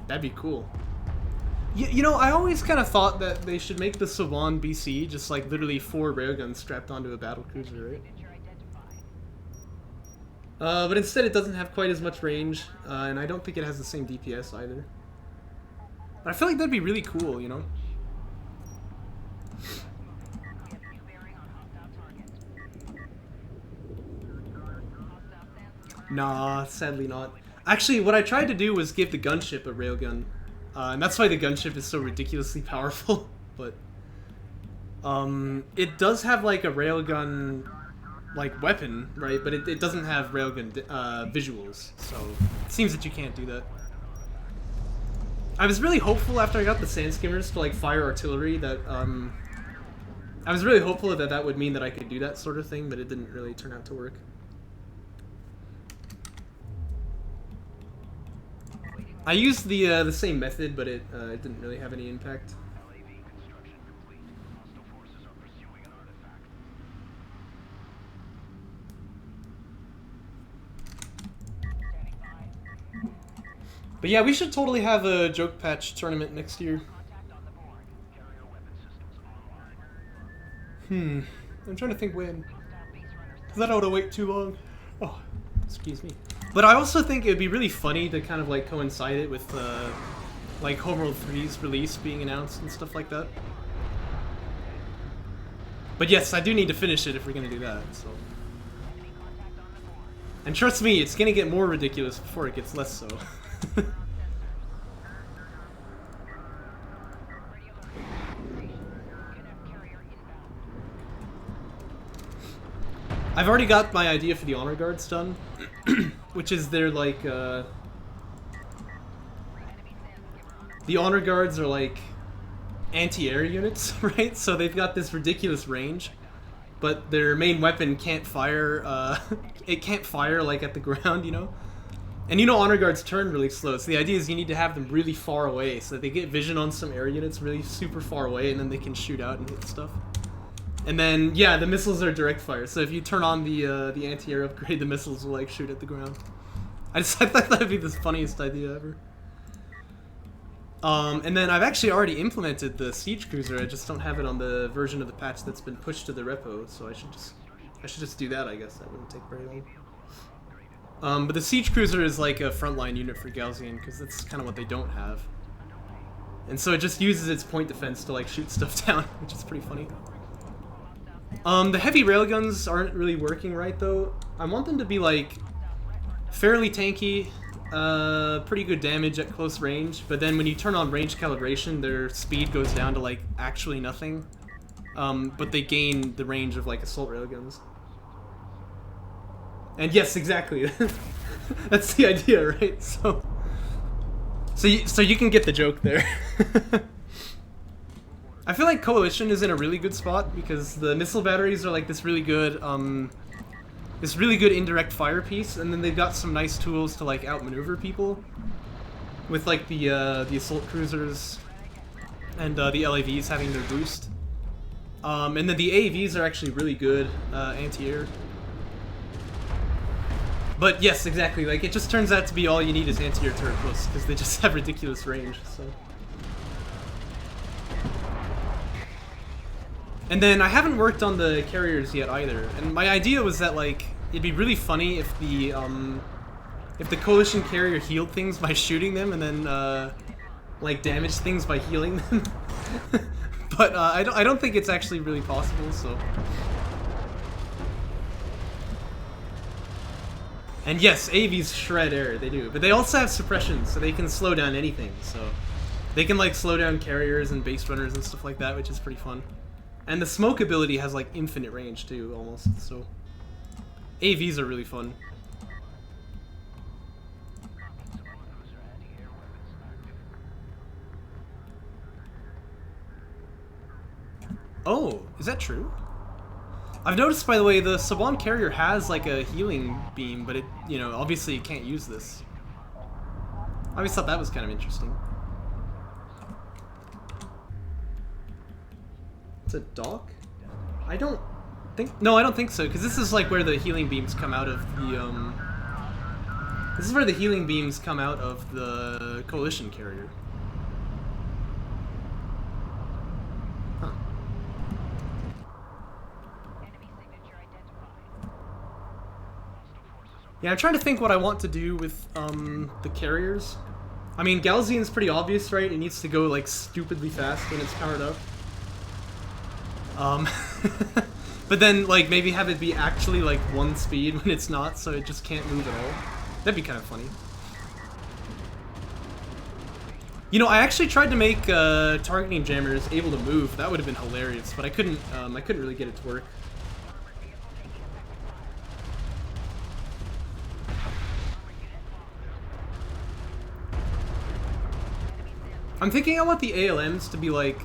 A: That'd be cool. You know, I always kind of thought that they should make the Sawan BC just like literally 4 railguns strapped onto a battle cruiser, right? But instead it doesn't have quite as much range, and I don't think it has the same DPS either. But I feel like that'd be really cool, you know? Nah, sadly not. Actually, what I tried to do was give the gunship a railgun. And that's why the gunship is so ridiculously powerful. But it does have like a railgun like weapon, right? But it doesn't have railgun visuals, so it seems that you can't do that. I was really hopeful after I got the sand skimmers to like fire artillery that I was really hopeful that that would mean that I could do that sort of thing, but it didn't really turn out to work. I used the same method, but it didn't really have any impact. But yeah, we should totally have a joke patch tournament next year. I'm trying to think when. Because I don't want to wait too long. Oh, excuse me. But I also think it would be really funny to kind of like coincide it with like Homeworld 3's release being announced and stuff like that. But yes, I do need to finish it if we're gonna do that, so. And trust me, it's gonna get more ridiculous before it gets less so. I've already got my idea for the honor guards done, which is they're like, the honor guards are like anti-air units, right? So they've got this ridiculous range, but their main weapon can't fire, it can't fire like at the ground, you know? And you know honor guards turn really slow, so the idea is you need to have them really far away so that they get vision on some air units really super far away and then they can shoot out and hit stuff. And then, yeah, the missiles are direct fire, so if you turn on the anti-air upgrade, the missiles will like shoot at the ground. I thought that'd be the funniest idea ever. And then I've actually already implemented the siege cruiser. I just don't have it on the version of the patch that's been pushed to the repo, so I should just do that. I guess that wouldn't take very long. But the siege cruiser is like a frontline unit for Galzian because that's kind of what they don't have, and so it just uses its point defense to like shoot stuff down, which is pretty funny. The heavy railguns aren't really working right though. I want them to be like fairly tanky. Pretty good damage at close range, but then when you turn on range calibration, their speed goes down to like actually nothing. But they gain the range of like assault railguns. And yes, exactly. That's the idea, right? So you can get the joke there. I feel like Coalition is in a really good spot because the missile batteries are like this really good indirect fire piece, and then they've got some nice tools to like outmaneuver people with like the assault cruisers and the LAVs having their boost. And then the AAVs are actually really good anti-air. But yes, exactly. Like it just turns out to be all you need is anti-air turret plus because they just have ridiculous range. So. And then I haven't worked on the carriers yet either, and my idea was that like it'd be really funny if the Coalition carrier healed things by shooting them and then like damaged things by healing them. But I don't think it's actually really possible. So. And yes, AVs shred air, they do, but they also have suppression, so they can slow down anything. So they can like slow down carriers and base runners and stuff like that, which is pretty fun. And the smoke ability has like infinite range too, almost, so AVs are really fun. Oh, is that true? I've noticed, by the way, the Saban carrier has like a healing beam, but it, you know, obviously you can't use this. I always thought that was kind of interesting. It's a dock? I don't think so, because this is like where the healing beams come out of the, this is where the healing beams come out of the Coalition carrier. Huh. Yeah, I'm trying to think what I want to do with, the carriers. I mean, Galzian's pretty obvious, right? It needs to go, like, stupidly fast when it's powered up. But then, like, maybe have it be actually, like, 1 speed when it's not, so it just can't move at all. That'd be kind of funny. You know, I actually tried to make, targeting jammers able to move. That would have been hilarious, but I couldn't really get it to work. I'm thinking I want the ALMs to be, like,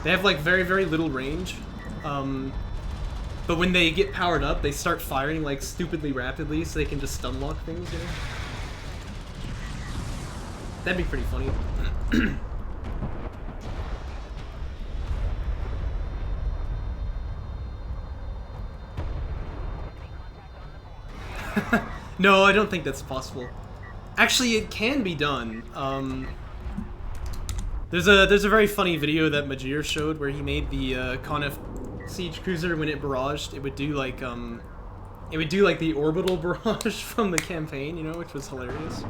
A: they have like very, very little range, but when they get powered up, they start firing like stupidly rapidly so they can just stun lock things, you know? That'd be pretty funny. No, I don't think that's possible. Actually, it can be done. There's a very funny video that Majir showed where he made the Conf siege cruiser when it barraged. It would do like the orbital barrage from the campaign, you know, which was hilarious.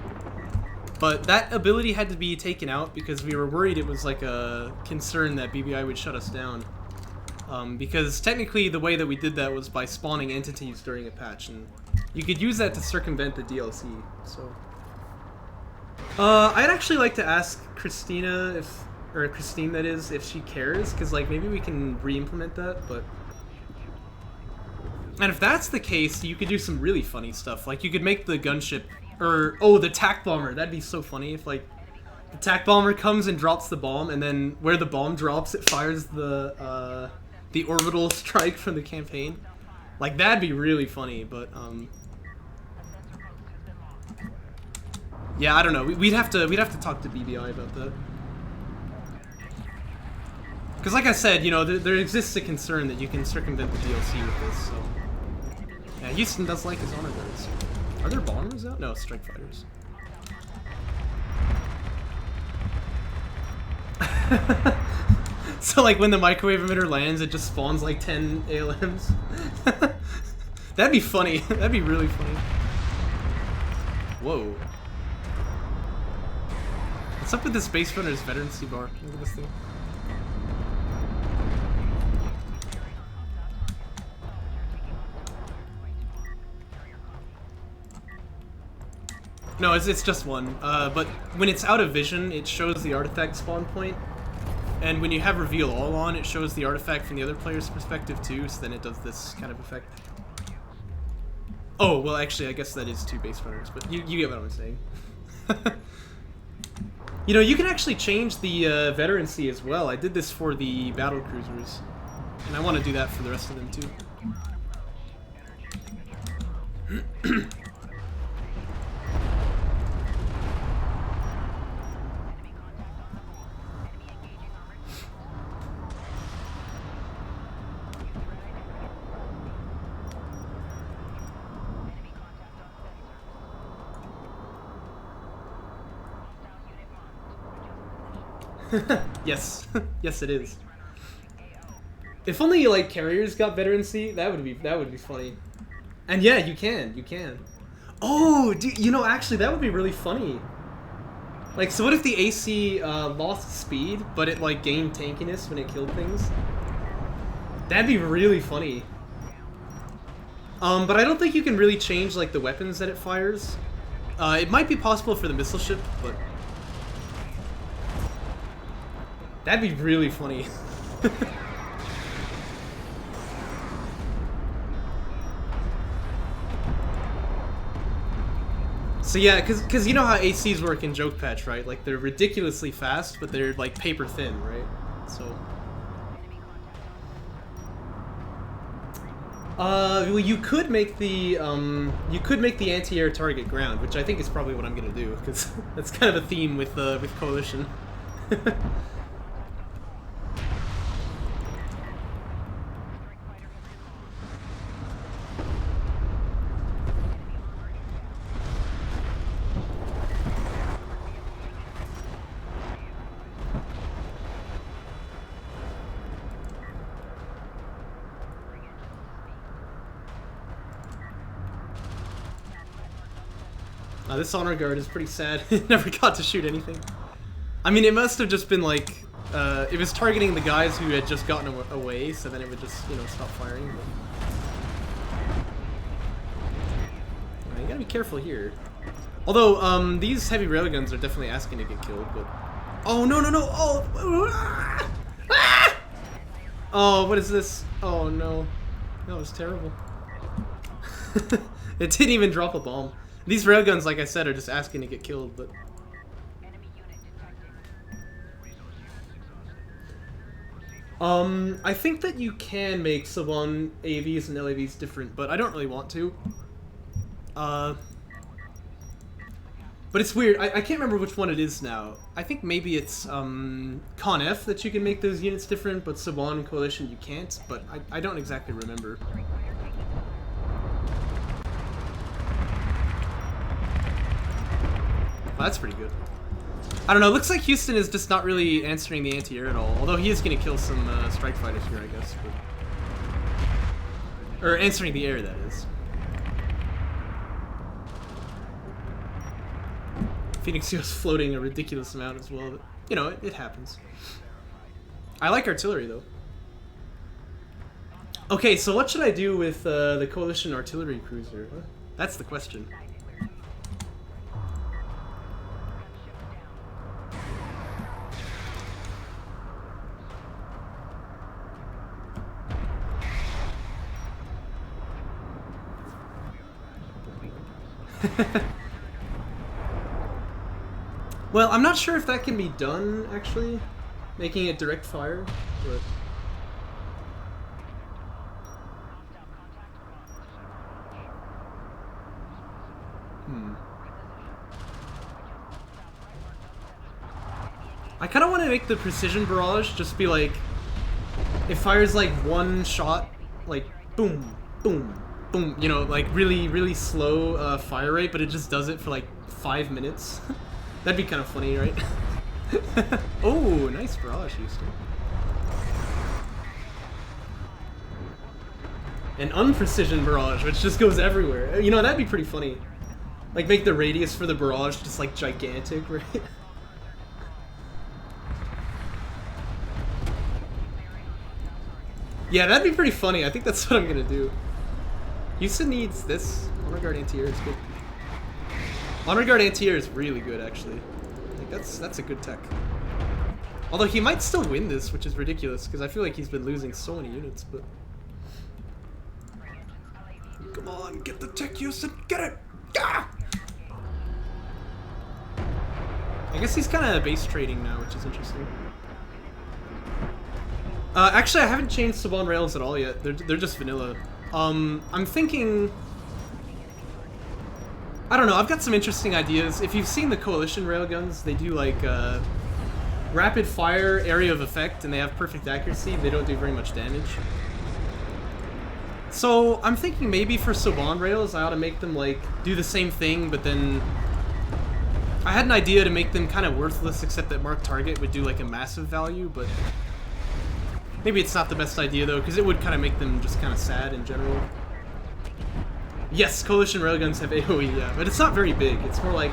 A: But that ability had to be taken out because we were worried it was like a concern that BBI would shut us down. Because technically the way that we did that was by spawning entities during a patch, and you could use that to circumvent the DLC, so... I'd actually like to ask Christina or Christine that is, if she cares, because like maybe we can re-implement that, but... And if that's the case, you could do some really funny stuff. Like, you could make the gunship, or, oh, the tac bomber. That'd be so funny if, like, the tac bomber comes and drops the bomb, and then where the bomb drops, it fires the orbital strike from the campaign. Like, that'd be really funny, but, yeah, I don't know. We'd have to talk to BBI about that. Because like I said, you know, there exists a concern that you can circumvent the DLC with this, so... Yeah, Houston does like his honor guards. Are there bombers out? No, strike fighters. So like when the microwave emitter lands, it just spawns like 10 ALMs. That'd be funny. That'd be really funny. Whoa. What's up with this Base Runner's veterancy bar? Look at this thing. No, it's just one. But when it's out of vision, it shows the artifact spawn point. And when you have reveal all on, it shows the artifact from the other player's perspective too, so then it does this kind of effect. Oh, well actually, I guess that is two base runners, but you get what I'm saying. You know, you can actually change the veterancy as well. I did this for the battle cruisers, and I want to do that for the rest of them too. Yes, yes it is. If only like carriers got veterancy, that would be funny. And yeah, you can. Oh, you know, actually that would be really funny. Like, so what if the AC lost speed, but it like gained tankiness when it killed things? That'd be really funny. But I don't think you can really change like the weapons that it fires. It might be possible for the missile ship, but that'd be really funny. So yeah, cause you know how ACs work in Joke Patch, right? Like they're ridiculously fast, but they're like paper thin, right? So well, you could make the anti-air target ground, which I think is probably what I'm gonna do, because that's kind of a theme with Coalition. This honor guard is pretty sad. It never got to shoot anything. I mean, it must have just been like, it was targeting the guys who had just gotten away, so then it would just, you know, stop firing. But... you gotta be careful here. Although, these heavy railguns are definitely asking to get killed, but... Oh, no! Oh! Ah! Oh, what is this? Oh, no. That was terrible. It didn't even drop a bomb. These railguns, like I said, are just asking to get killed, but... I think that you can make Saban AVs and LAVs different, but I don't really want to. But it's weird. I can't remember which one it is now. I think maybe it's, Con F that you can make those units different, but Saban and Coalition you can't, but I don't exactly remember. Well, that's pretty good. I don't know, it looks like Houston is just not really answering the anti-air at all, although he is going to kill some strike fighters here, I guess. But... or answering the air, that is. PhoenixYo's floating a ridiculous amount as well, but, you know, it happens. I like artillery, though. Okay, so what should I do with the Coalition artillery cruiser? That's the question. Well, I'm not sure if that can be done, actually. Making it direct fire, but... I kind of want to make the precision barrage just be like... It fires like one shot, like boom, boom, boom, you know, like really, really slow fire rate, but it just does it for like 5 minutes. That'd be kind of funny, right? Oh, nice barrage, Houston. An unprecision barrage, which just goes everywhere. You know, that'd be pretty funny. Like, make the radius for the barrage just, like, gigantic, right? Yeah, that'd be pretty funny. I think that's what I'm gonna do. Houston needs this. Honor Guard Anti-Air is good. Honor Guard Anti-Air is really good, actually. Like, that's a good tech. Although he might still win this, which is ridiculous, because I feel like he's been losing so many units, but... Come on, get the tech, Houston! Get it! Ah! I guess he's kind of base trading now, which is interesting. Actually, I haven't changed Saban rails at all yet. They're just vanilla. I'm thinking... I don't know, I've got some interesting ideas. If you've seen the Coalition railguns, they do like rapid fire, area of effect, and they have perfect accuracy. They don't do very much damage. So I'm thinking maybe for Saban rails, I ought to make them like do the same thing, but then I had an idea to make them kind of worthless, except that Mark Target would do like a massive value, but maybe it's not the best idea though, because it would kind of make them just kind of sad in general. Yes, Coalition railguns have AoE, yeah, but it's not very big. It's more like,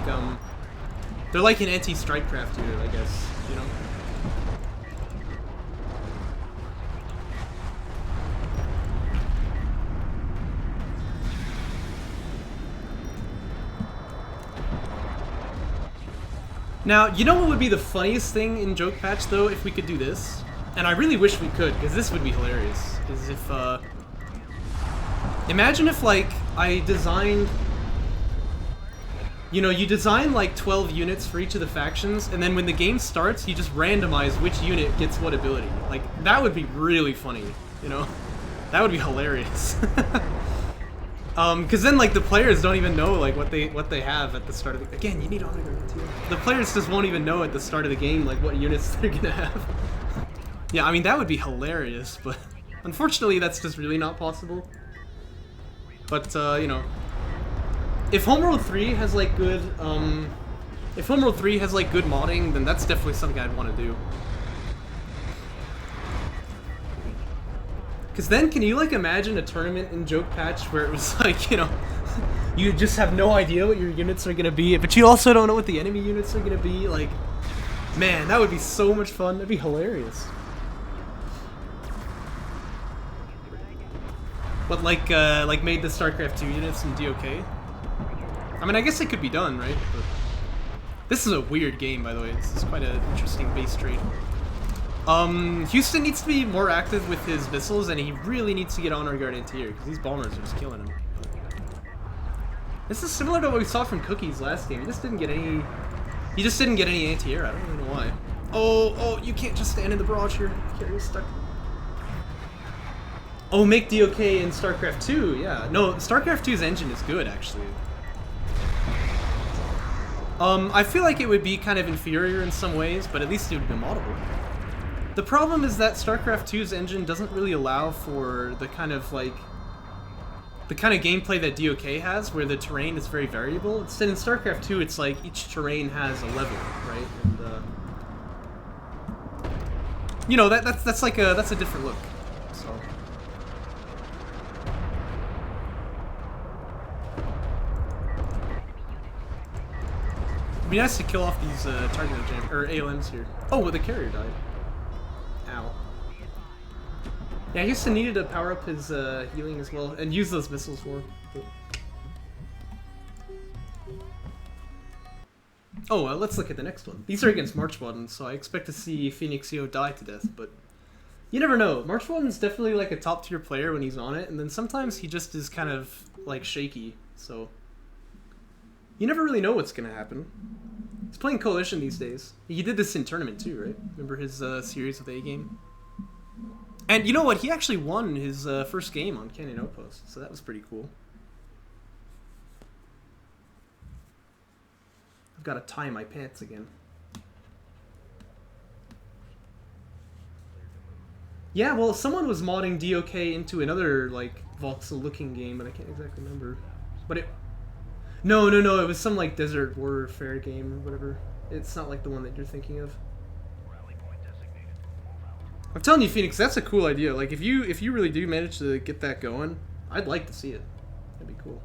A: they're like an anti-strike craft unit, I guess, you know? Now, you know what would be the funniest thing in Joke Patch, though, if we could do this? And I really wish we could, because this would be hilarious, is if, imagine if, like, I designed... You know, you design, like, 12 units for each of the factions, and then when the game starts, you just randomize which unit gets what ability. Like, that would be really funny, you know? That would be hilarious. Because then, like, the players don't even know, like, what they have at the start of the... Again, you need Honor Guard too. The players just won't even know at the start of the game, like, what units they're gonna have. Yeah, I mean, that would be hilarious, but... Unfortunately, that's just really not possible. But, you know... If Homeworld 3 has, like, good, if Homeworld 3 has, like, good modding, then that's definitely something I'd want to do. Because then, can you, like, imagine a tournament in Joke Patch where it was, like, you know, you just have no idea what your units are going to be, but you also don't know what the enemy units are going to be? Like, man, that would be so much fun. That'd be hilarious. But, like made the StarCraft 2 units in DOK? I mean, I guess it could be done, right? But this is a weird game, by the way. This is quite an interesting base trade. Houston needs to be more active with his missiles, and he really needs to get Honor Guard Anti-Air, because these bombers are just killing him. This is similar to what we saw from Cookies last game. He just didn't get any... He just didn't get any anti-air. I don't really know why. Oh, you can't just stand in the barrage here. You're stuck. Oh, make DOK in StarCraft 2, yeah. No, StarCraft 2's engine is good, actually. I feel like it would be kind of inferior in some ways, but at least it would be moddable. The problem is that StarCraft 2's engine doesn't really allow for the kind of, like... the kind of gameplay that DOK has, where the terrain is very variable. Instead, in StarCraft 2, it's like each terrain has a level, right? And, you know, that's like a... that's a different look. So... It'd be nice to kill off these targeted jam or ALMs here. Oh, well, the carrier died. Ow. Yeah, I guess I needed to power up his healing as well and use those missiles for him. But... Oh, let's look at the next one. These are against March Buttons, so I expect to see PhoenixYo die to death, but you never know. March Button's definitely like a top tier player when he's on it, and then sometimes he just is kind of like shaky, so you never really know what's gonna happen. He's playing Coalition these days. He did this in tournament too, right? Remember his series with A game? And you know what? He actually won his first game on Canyon Outpost, so that was pretty cool. I've got to tie my pants again. Yeah, well, someone was modding DOK into another, like, voxel-looking game, but I can't exactly remember. But it... No, it was some, like, Desert Warfare game or whatever. It's not like the one that you're thinking of. I'm telling you, Phoenix, that's a cool idea. Like, if you really do manage to get that going, I'd like to see it. That'd be cool.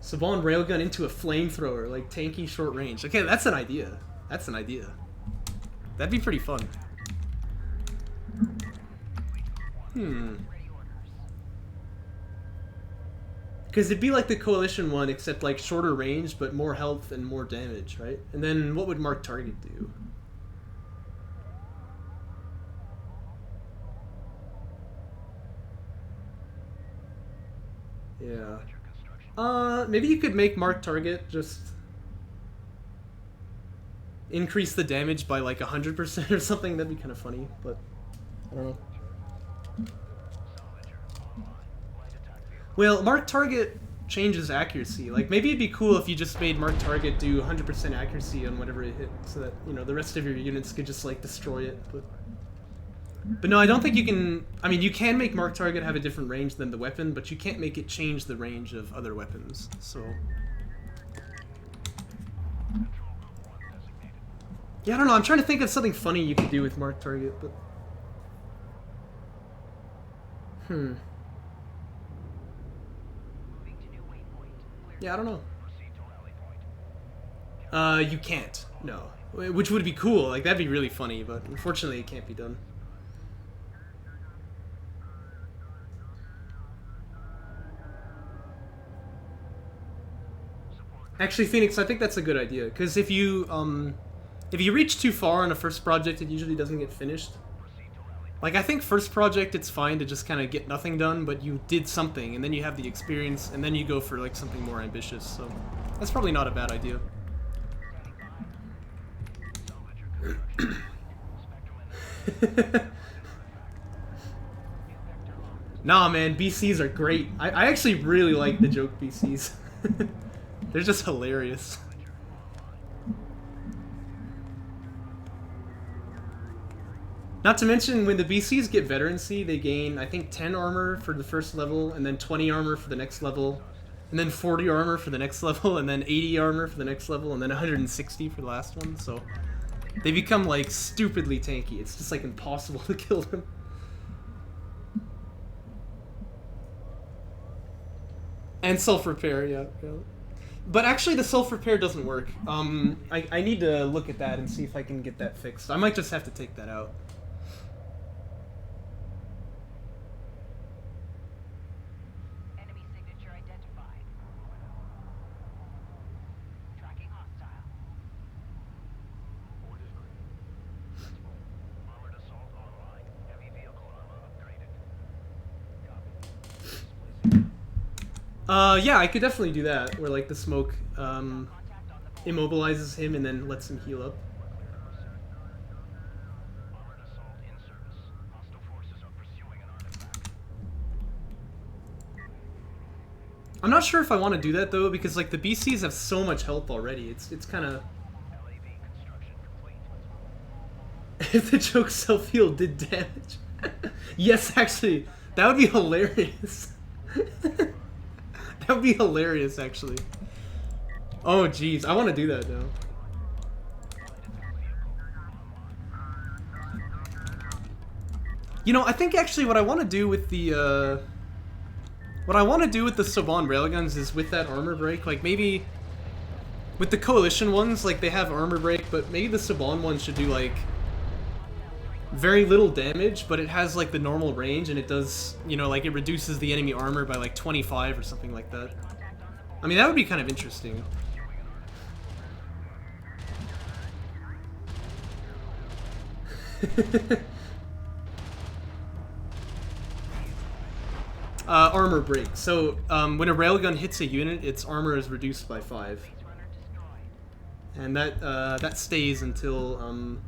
A: Saban railgun into a flamethrower, like tanky short range. Okay, that's an idea. That's an idea. That'd be pretty fun. Because it'd be like the Coalition one, except like shorter range, but more health and more damage, right? And then what would Mark Target do? Yeah. Maybe you could make Mark Target just increase the damage by like 100% or something. That'd be kind of funny, but I don't know. Well, Mark Target changes accuracy. Like, maybe it'd be cool if you just made Mark Target do 100% accuracy on whatever it hit, so that, you know, the rest of your units could just, like, destroy it. But no, I don't think you can... I mean, you can make Mark Target have a different range than the weapon, but you can't make it change the range of other weapons, so... Yeah, I don't know, I'm trying to think of something funny you could do with Mark Target, but... Yeah, I don't know. You can't. No. Which would be cool. Like, that'd be really funny, but unfortunately it can't be done. Actually, Phoenix, I think that's a good idea, because if you reach too far on a first project, it usually doesn't get finished. Like, I think first project, it's fine to just kind of get nothing done, but you did something, and then you have the experience, and then you go for, like, something more ambitious, so that's probably not a bad idea. Nah, man, BCs are great. I actually really like the joke BCs. They're just hilarious. Not to mention, when the BCs get veterancy, they gain, I think, 10 armor for the first level, and then 20 armor for the next level, and then 40 armor for the next level, and then 80 armor for the next level, and then 160 for the last one, so they become, like, stupidly tanky. It's just, like, impossible to kill them. And self-repair, yeah. But actually, the self-repair doesn't work. I need to look at that and see if I can get that fixed. I might just have to take that out.
B: Enemy signature identified. Tracking hostile. Orders green. Armored assault online. Heavy vehicle armor upgraded. Copy.
A: Yeah, I could definitely do that, where, like, the smoke, immobilizes him and then lets him heal up.
B: Armored assault in service. Hostile forces are pursuing an artifact.
A: I'm not sure if I want to do that, though, because, like, the BCs have so much health already. It's kind of...
B: LAV construction complete.
A: If the joke self-heal did damage. Yes, actually, that would be hilarious. That would be hilarious, actually. Oh, jeez. I want to do that now. You know, I think actually what I want to do with the, What I want to do with the Saban railguns is with that armor break, like maybe With the coalition ones, like they have armor break, but maybe the Saban one should do like very little damage, but it has like the normal range, and it does, you know, like it reduces the enemy armor by like 25 or something like that. I mean, that would be kind of interesting. Armor break. So when a railgun hits a unit, its armor is reduced by 5, and that stays until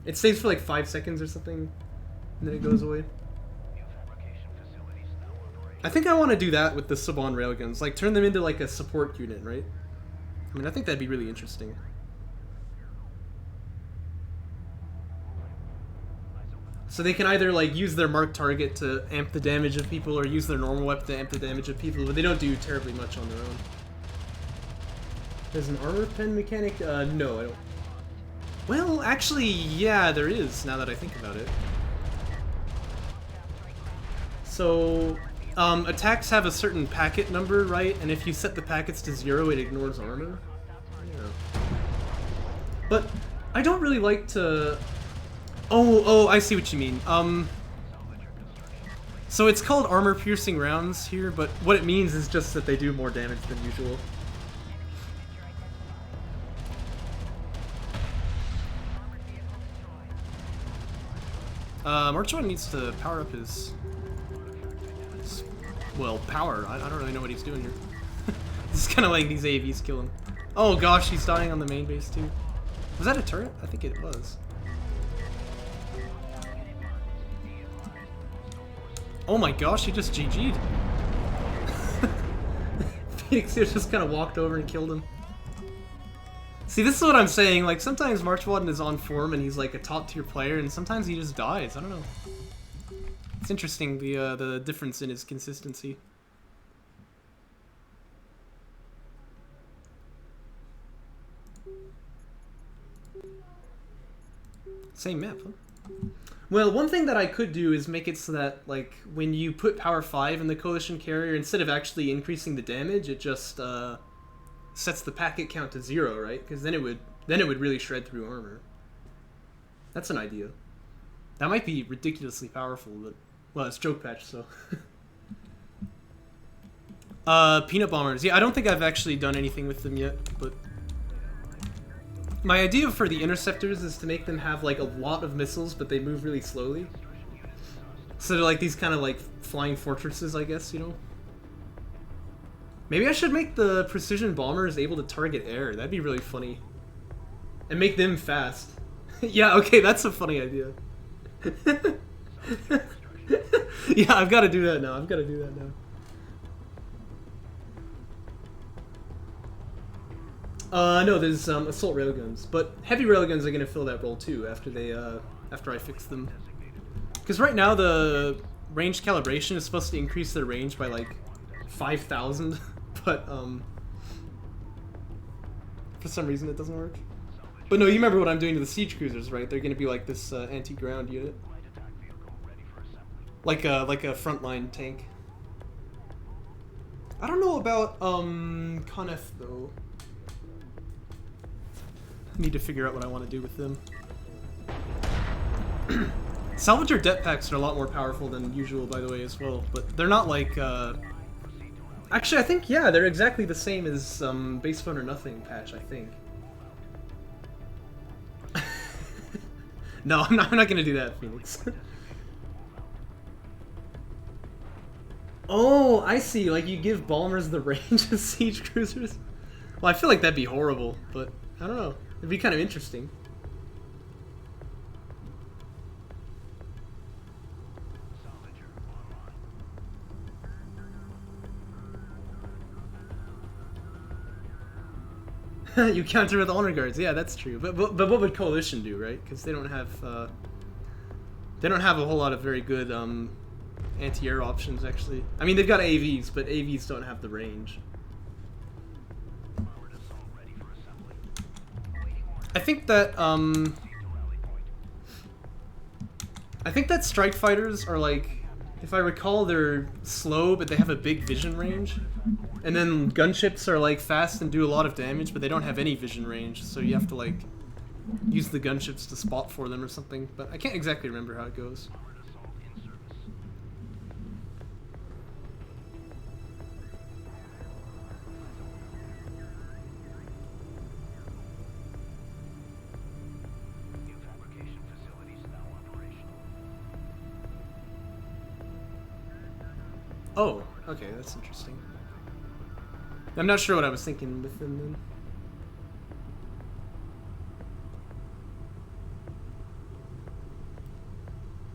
A: it stays for like 5 seconds or something, and then it goes away. I think I want to do that with the Saban railguns, like turn them into like a support unit, right? I mean, I think that'd be really interesting. So they can either like use their marked target to amp the damage of people, or use their normal weapon to amp the damage of people, but they don't do terribly much on their own. There's an armor pen mechanic? No, I don't. Well, actually, yeah, there is, now that I think about it. So, attacks have a certain packet number, right? And if you set the packets to 0, it ignores armor. Yeah. But I don't really like to... Oh, I see what you mean. So it's called armor-piercing rounds here, but what it means is just that they do more damage than usual. March 1 needs to power up his well, power. I don't really know what he's doing here. This is kind of like these AVs kill him. Oh gosh, he's dying on the main base too. Was that a turret? I think it was. Oh my gosh, he just GG'd. PhoenixYo just kind of walked over and killed him. See, this is what I'm saying. Like, sometimes Marchwadden is on form and he's like a top tier player, and sometimes he just dies. I don't know. It's interesting, the difference in his consistency. Same map, huh? Well, one thing that I could do is make it so that, like, when you put power 5 in the coalition carrier, instead of actually increasing the damage, it just sets the packet count to 0, right? Because then it would really shred through armor. That's an idea. That might be ridiculously powerful, but well, it's joke patch, so. Peanut bombers. Yeah, I don't think I've actually done anything with them yet, but my idea for the interceptors is to make them have like a lot of missiles, but they move really slowly. So they're like these kind of like flying fortresses, I guess, you know? Maybe I should make the precision bombers able to target air. That'd be really funny. And make them fast. Yeah, okay, that's a funny idea. Yeah, I've got to do that now. No, there's assault railguns, but heavy railguns are gonna fill that role too after I fix them. Because right now the range calibration is supposed to increase their range by like 5,000, but for some reason it doesn't work. But no, you remember what I'm doing to the siege cruisers, right? They're gonna be like this anti-ground unit, like a frontline tank. I don't know about Conef though. Need to figure out what I want to do with them. Salvager det packs are a lot more powerful than usual, by the way, as well. But they're not like. Actually, I think yeah, they're exactly the same as Base Phone or Nothing patch. I think. No, I'm not gonna do that, Phoenix. Oh, I see. Like you give bombers the range of siege cruisers. Well, I feel like that'd be horrible, but I don't know. It'd be kind of interesting. You counter with honor guards, yeah, that's true. But what would Coalition do, right? Because they don't have a whole lot of very good anti-air options, actually. I mean, they've got AVs, but AVs don't have the range. I think that strike fighters are like, if I recall, they're slow, but they have a big vision range, And then gunships are like fast and do a lot of damage, but they don't have any vision range, so you have to like use the gunships to spot for them or something. But I can't exactly remember how it goes.
B: New fabrication facilities now operational.
A: Oh, okay, that's interesting. I'm not sure what I was thinking with them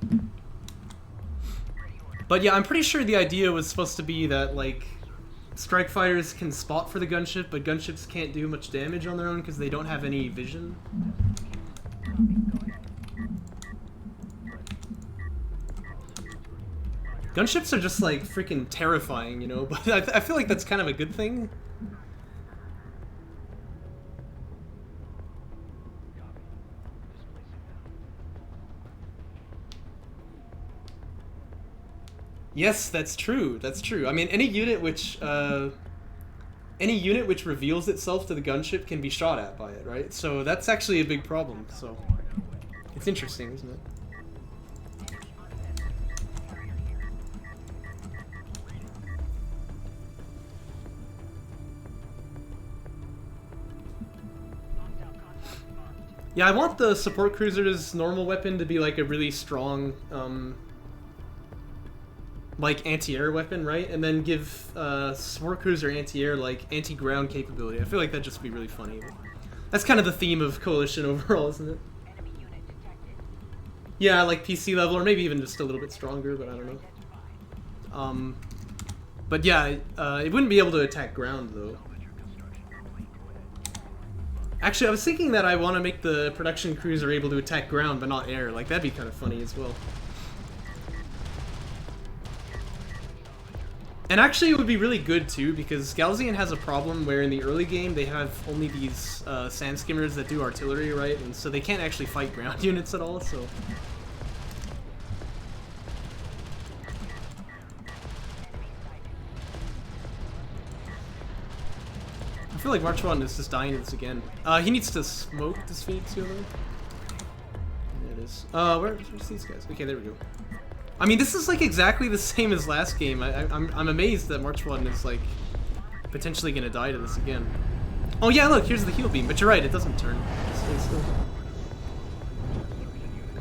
A: then. But yeah, I'm pretty sure the idea was supposed to be that, like, strike fighters can spot for the gunship, but gunships can't do much damage on their own because they don't have any vision. Gunships are just, like, freaking terrifying, you know? But I feel like that's kind of a good thing. Yes, that's true. That's true. I mean, any unit which reveals itself to the gunship can be shot at by it, right? So that's actually a big problem. So it's interesting, isn't it? Yeah, I want the support cruiser's normal weapon to be like a really strong, like anti-air weapon, right? And then give support cruiser anti-air like anti-ground capability. I feel like that'd just be really funny. That's kind of the theme of Coalition overall, isn't it? Yeah, like PC level, or maybe even just a little bit stronger, but I don't know. But yeah, it wouldn't be able to attack ground though. Actually, I was thinking that I want to make the production cruiser able to attack ground, but not air. Like, that'd be kind of funny as well. And actually, it would be really good, too, because Galzian has a problem where in the early game, they have only these sand skimmers that do artillery, right? And so they can't actually fight ground units at all, so... I feel like March 1 is just dying to this again. He needs to smoke this PhoenixYo though. There it is. Where's these guys? Okay, there we go. I mean, this is like exactly the same as last game. I'm amazed that March 1 is like potentially gonna die to this again. Oh yeah, look, here's the heal beam. But you're right, it doesn't turn. It stays still.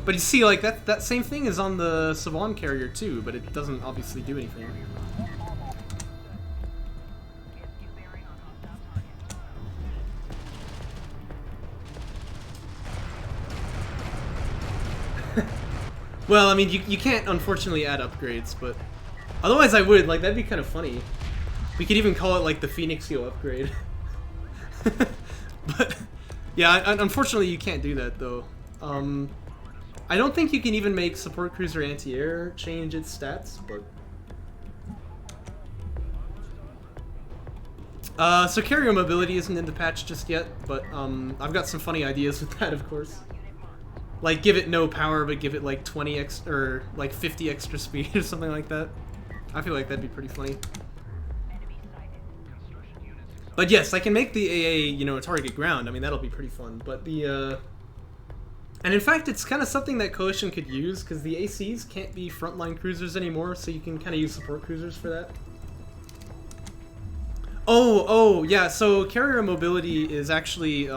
A: But you see, like that same thing is on the Savan carrier too, but it doesn't obviously do anything. Well, I mean, you can't, unfortunately, add upgrades, but... Otherwise I would, like, that'd be kind of funny. We could even call it, like, the PhoenixYo upgrade. But, yeah, unfortunately you can't do that, though. I don't think you can even make Support Cruiser Anti-Air change its stats, but... So carrier mobility isn't in the patch just yet, but, I've got some funny ideas with that, of course. Like, give it no power, but give it, like, 20 or, like, 50 extra speed or something like that. I feel like that'd be pretty funny. But yes, I can make the AA, you know, target ground. I mean, that'll be pretty fun. But the, And in fact, it's kind of something that Coalition could use, because the ACs can't be frontline cruisers anymore, so you can kind of use support cruisers for that. Oh, yeah, so carrier mobility is actually,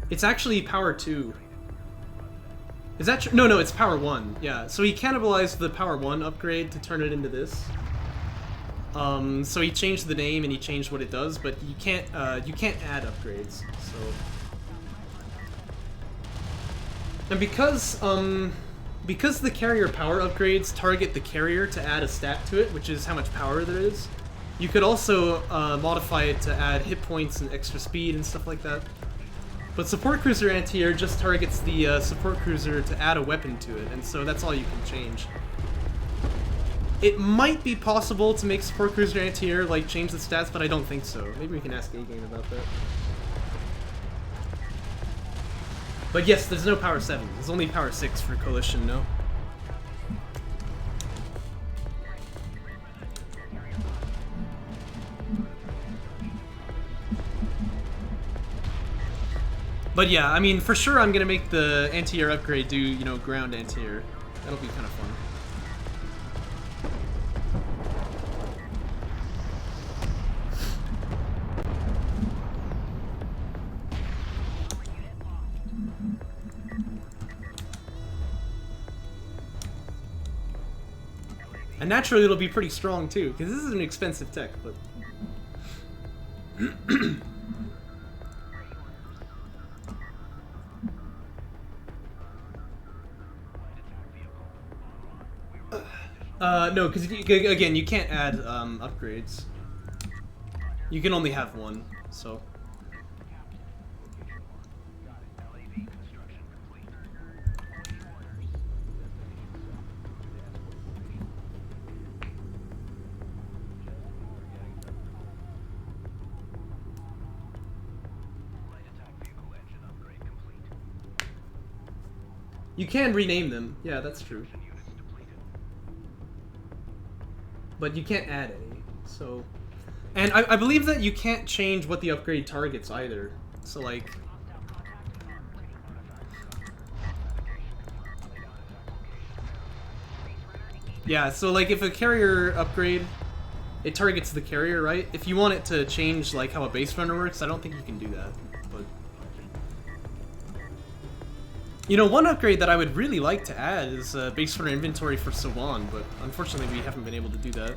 A: it's actually power 2. Is that true? No, it's power 1. Yeah, so he cannibalized the power 1 upgrade to turn it into this. So he changed the name and he changed what it does, but you can't add upgrades. So, and because the carrier power upgrades target the carrier to add a stat to it, which is how much power there is, you could also modify it to add hit points and extra speed and stuff like that. But Support Cruiser Anti-Air just targets the Support Cruiser to add a weapon to it, and so that's all you can change. It might be possible to make Support Cruiser Anti-Air, like, change the stats, but I don't think so. Maybe we can ask A-Game about that. But yes, there's no power 7. There's only power 6 for Coalition, no? But yeah, I mean, for sure I'm gonna make the anti-air upgrade do, you know, ground anti-air. That'll be kind of fun. And naturally it'll be pretty strong too, because this is an expensive tech, but... no, because again, you can't add upgrades. You can only have one, so... You can rename them. Yeah, that's true. But you can't add any, so... And I believe that you can't change what the upgrade targets either. So, like... Yeah, so, like, if a carrier upgrade, it targets the carrier, right? If you want it to change, like, how a base runner works, I don't think you can do that. But... You know, one upgrade that I would really like to add is base runner inventory for Sawan, but unfortunately we haven't been able to do that.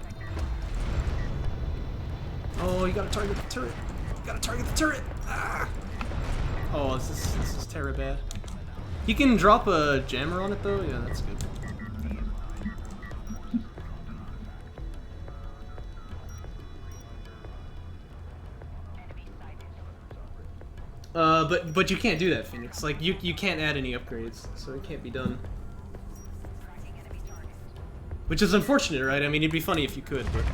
A: Oh, you gotta target the turret. You gotta target the turret! Ah! Oh, this is terra bad. You can drop a jammer on it though? Yeah, that's good. But you can't do that, Phoenix. Like, you can't add any upgrades, so it can't be done. Which is unfortunate, right? I mean, it'd be funny if you could, but...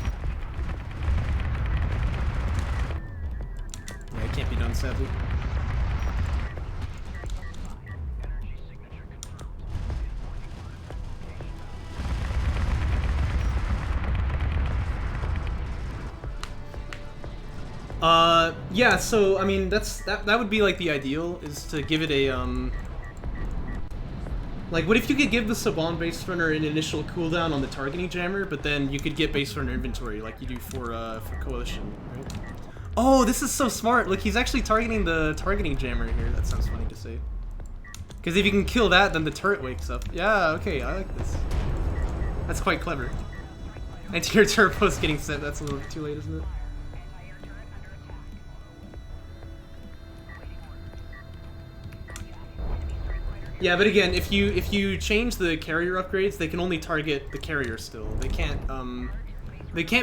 A: Yeah, it can't be done, sadly. Yeah, so, I mean, that would be, like, the ideal, is to give it a, Like, what if you could give the Saban base runner an initial cooldown on the targeting jammer, but then you could get base runner inventory, like you do for Coalition, right? Oh, this is so smart! Look, he's actually targeting the targeting jammer here. That sounds funny to say. Because if you can kill that, then the turret wakes up. Yeah, okay, I like this. That's quite clever. Anti-air turret post getting set, that's a little too late, isn't it? Yeah, but again, if you change the carrier upgrades, they can only target the carrier still. They can't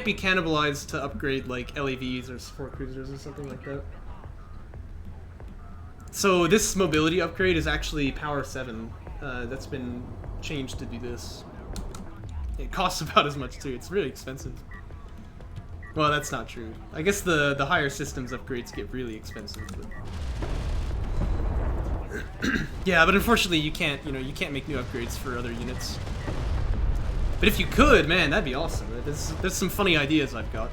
A: be cannibalized to upgrade like LAVs or support cruisers or something like that. So this mobility upgrade is actually power 7. That's been changed to do this. It costs about as much too. It's really expensive. Well, that's not true. I guess the higher systems upgrades get really expensive. But... yeah, but unfortunately you can't make new upgrades for other units. But if you could, man, that'd be awesome. There's some funny ideas I've got.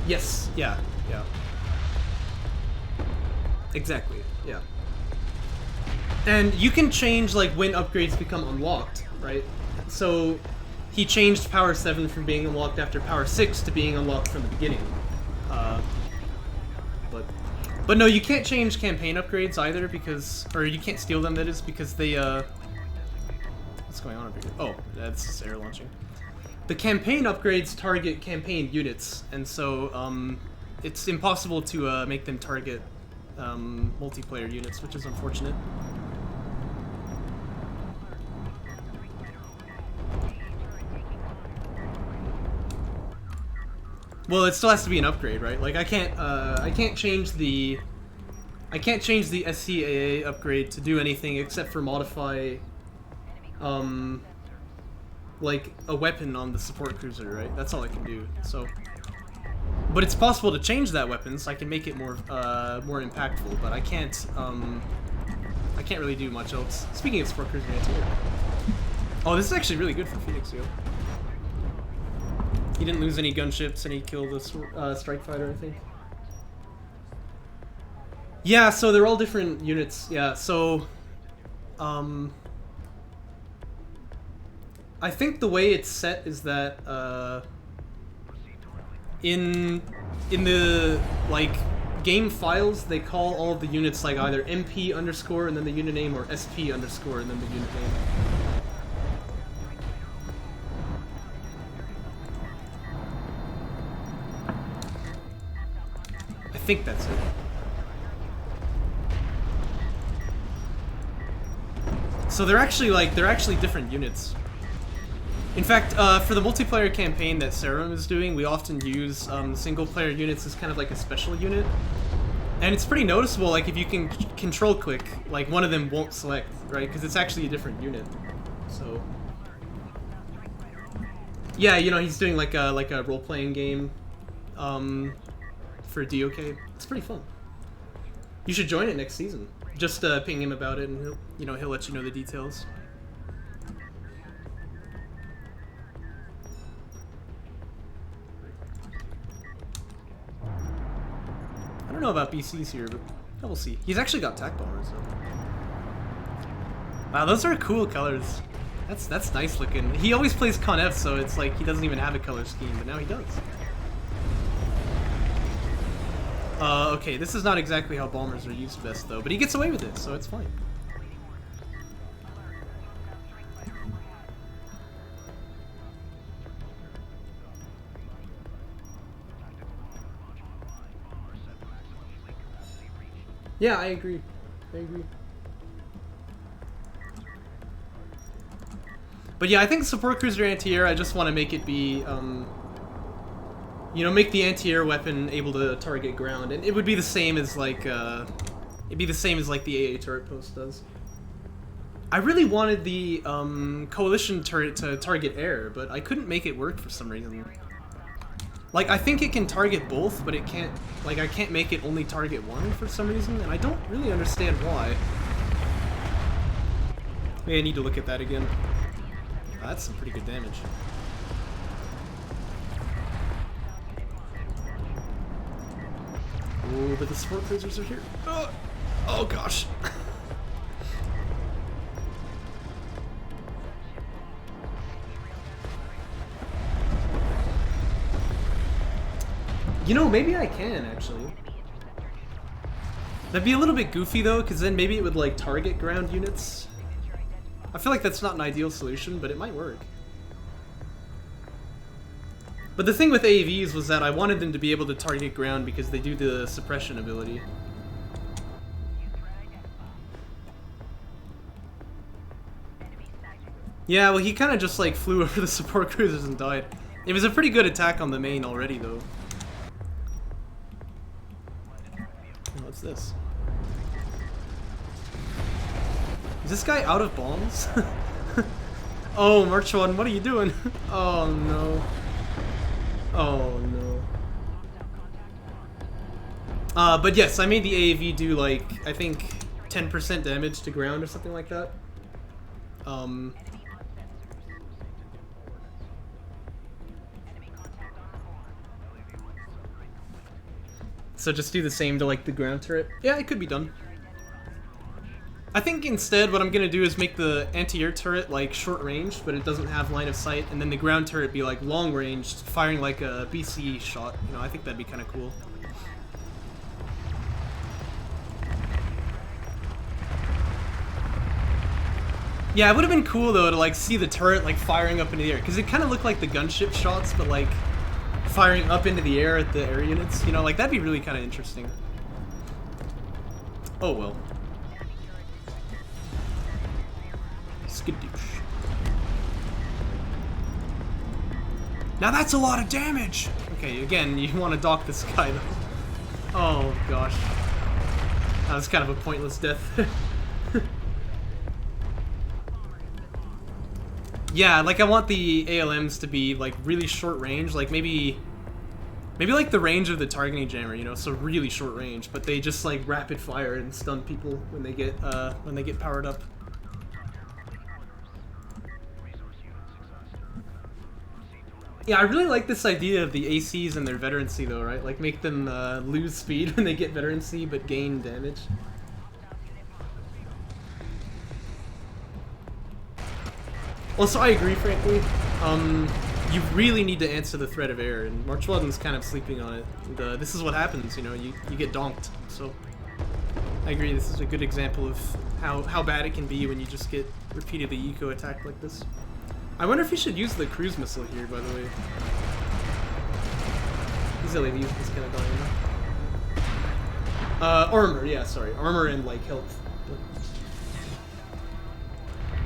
A: Yes, yeah. Exactly, yeah. And you can change like when upgrades become unlocked, right? So he changed power 7 from being unlocked after power 6 to being unlocked from the beginning. But no, you can't change campaign upgrades either or you can't steal them, that is, because they, what's going on over here? Oh, that's just air launching. The campaign upgrades target campaign units, and so, it's impossible to, make them target, multiplayer units, which is unfortunate. Well, it still has to be an upgrade, right? Like I can't change the SCAA upgrade to do anything except for modify like a weapon on the support cruiser, right? That's all I can do. So but it's possible to change that weapon, so I can make it more impactful, but I can't really do much else. Speaking of support cruiser, oh, this is actually really good for PhoenixYo. He didn't lose any gunships, and he killed a strike fighter, I think. Yeah, so they're all different units. Yeah, so I think the way it's set is that in the like game files, they call all of the units like either MP underscore and then the unit name, or SP underscore and then the unit name. I think that's it. So they're actually different units. In fact, for the multiplayer campaign that Serum is doing, we often use single-player units as kind of like a special unit. And it's pretty noticeable, like, if you can control-click, like, one of them won't select, right? Because it's actually a different unit. So... yeah, you know, he's doing like a role-playing game for DOK. It's pretty fun. You should join it next season. Just ping him about it, and he'll let you know the details. I don't know about BCs here, but we'll see. He's actually got tac bombers. So. Wow, those are cool colors. That's nice looking. He always plays Con F, so it's like he doesn't even have a color scheme, but now he does. Okay, this is not exactly how bombers are used best, though, but he gets away with it, so it's fine. Yeah, I agree. I agree. But yeah, I think support cruiser anti-air, I just want to make it be, make the anti-air weapon able to target ground, and it would be the same as like, it'd be the same as like the AA turret post does. I really wanted the coalition turret to target air, but I couldn't make it work for some reason. Like, I think it can target both, but it can't, like, I can't make it only target one for some reason, and I don't really understand why. Maybe I need to look at that again. That's some pretty good damage. Oh, but the support cruisers are here. Oh gosh. You know, maybe I can, actually. That'd be a little bit goofy, though, because then maybe it would, like, target ground units. I feel like that's not an ideal solution, but it might work. But the thing with AAVs was that I wanted them to be able to target ground because they do the suppression ability. Yeah, well, he kind of just, like, flew over the support cruisers and died. It was a pretty good attack on the main already, though. What's this? Is this guy out of bombs? Oh, March 1, what are you doing? Oh no. Oh no. But yes, I made the AAV do like, I think 10% damage to ground or something like that. So just do the same to like the ground turret. Yeah, it could be done. I think instead what I'm gonna do is make the anti-air turret like short range, but it doesn't have line of sight, and then the ground turret be like long range, firing like a BC shot. You know, I think that'd be kind of cool. Yeah, it would have been cool though to like see the turret like firing up into the air, because it kind of looked like the gunship shots, but like firing up into the air at the air units. You know, like that'd be really kind of interesting. Oh well. Skadoosh. Now that's a lot of damage! Okay, again, you want to dock this guy though. Oh gosh. That was kind of a pointless death. Yeah, like I want the ALMs to be like really short range, like maybe like the range of the targeting jammer, you know, so really short range, but they just like rapid fire and stun people when they get powered up. Yeah, I really like this idea of the ACs and their veterancy though, right? Like make them lose speed when they get veterancy but gain damage. Also, I agree, frankly. You really need to answer the threat of air, and March Walden's kind of sleeping on it. And, this is what happens, you know, you get donked. So, I agree, this is a good example of how bad it can be when you just get repeatedly eco-attacked like this. I wonder if you should use the cruise missile here, by the way. These LAVs is kind of dying. Armor, yeah, sorry. Armor and, like, health.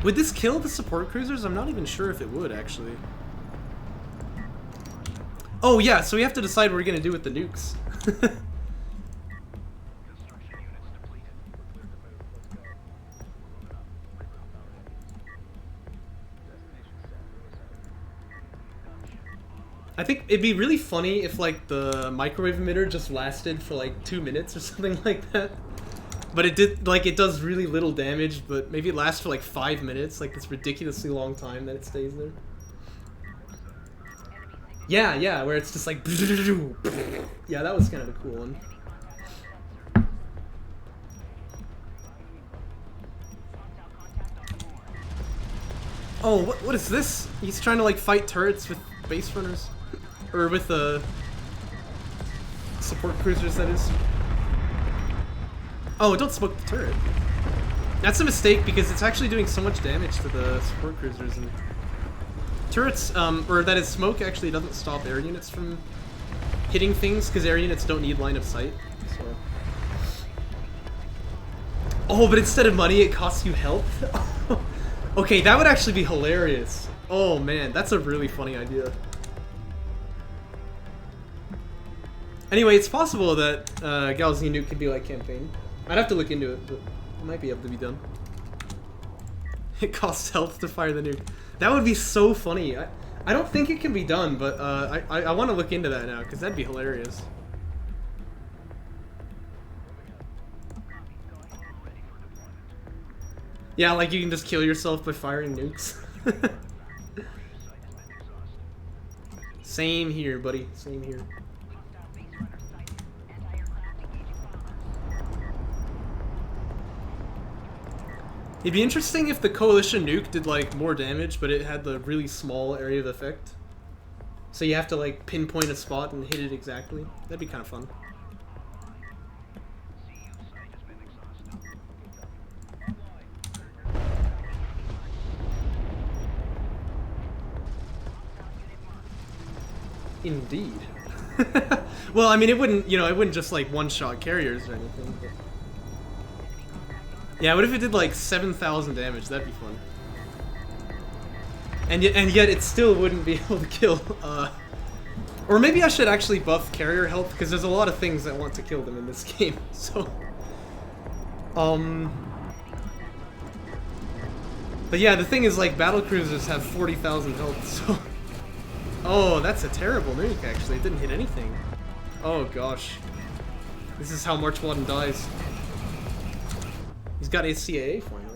A: Would this kill the support cruisers? I'm not even sure if it would, actually. Oh, yeah, so we have to decide what we're going to do with the nukes. I think it'd be really funny if, like, the microwave emitter just lasted for, like, 2 minutes or something like that. But it did, like, it does really little damage, but maybe it lasts for, like, 5 minutes, like, this ridiculously long time that it stays there. Yeah, yeah, where it's just like... Yeah, that was kind of a cool one. Oh, what is this? He's trying to, like, fight turrets with base runners. Or with the support cruisers, that is. Oh, don't smoke the turret. That's a mistake because it's actually doing so much damage to the support cruisers. And turrets, or that is, smoke actually doesn't stop air units from hitting things because air units don't need line of sight. So. Oh, but instead of money, it costs you health? Okay, that would actually be hilarious. Oh man, that's a really funny idea. Anyway, it's possible that Galaxy Nuke could be like campaign. I'd have to look into it, but it might be able to be done. It costs health to fire the nuke. That would be so funny. I don't think it can be done, but I want to look into that now, because that'd be hilarious. Yeah, like you can just kill yourself by firing nukes. Same here, buddy. Same here. It'd be interesting if the coalition nuke did like more damage, but it had the really small area of effect. So you have to like pinpoint a spot and hit it exactly. That'd be kind of fun. Indeed. Well, I mean, it wouldn't, you know, it wouldn't just like one-shot carriers or anything. But... yeah, what if it did like 7,000 damage? That'd be fun. And yet it still wouldn't be able to kill. Or maybe I should actually buff carrier health because there's a lot of things that want to kill them in this game. So, but yeah, the thing is like battle cruisers have 40,000 health. So, oh, that's a terrible nuke. Actually, it didn't hit anything. Oh gosh, this is how March Walden dies. He's got his CAA finally.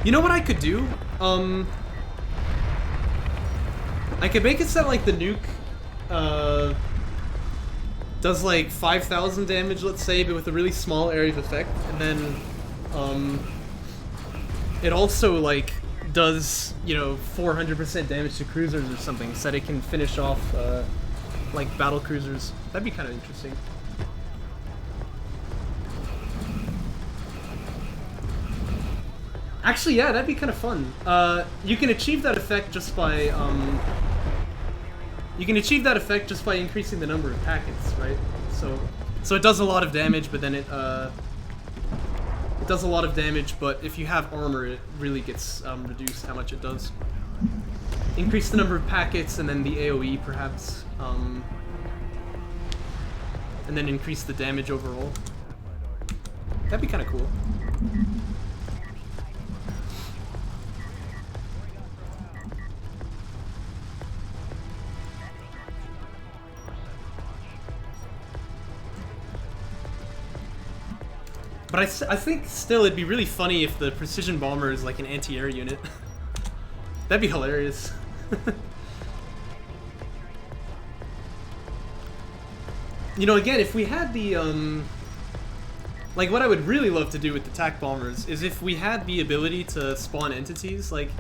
A: You know what I could do? I could make it so that like the nuke does like 5,000 damage, let's say, but with a really small area of effect, and then it also like does, you know, 400% damage to cruisers or something, so that it can finish off like battle cruisers. That'd be kind of interesting. Actually, yeah, that'd be kind of fun. You can achieve that effect just by increasing the number of packets, right? So it does a lot of damage, but then it does a lot of damage. But if you have armor, it really gets reduced how much it does. Increase the number of packets, and then the AOE perhaps, and then increase the damage overall. That'd be kind of cool. But I think still it'd be really funny if the precision bomber is like an anti-air unit. That'd be hilarious. You know, again, if we had the, like, what I would really love to do with the TAC bombers is if we had the ability to spawn entities, like,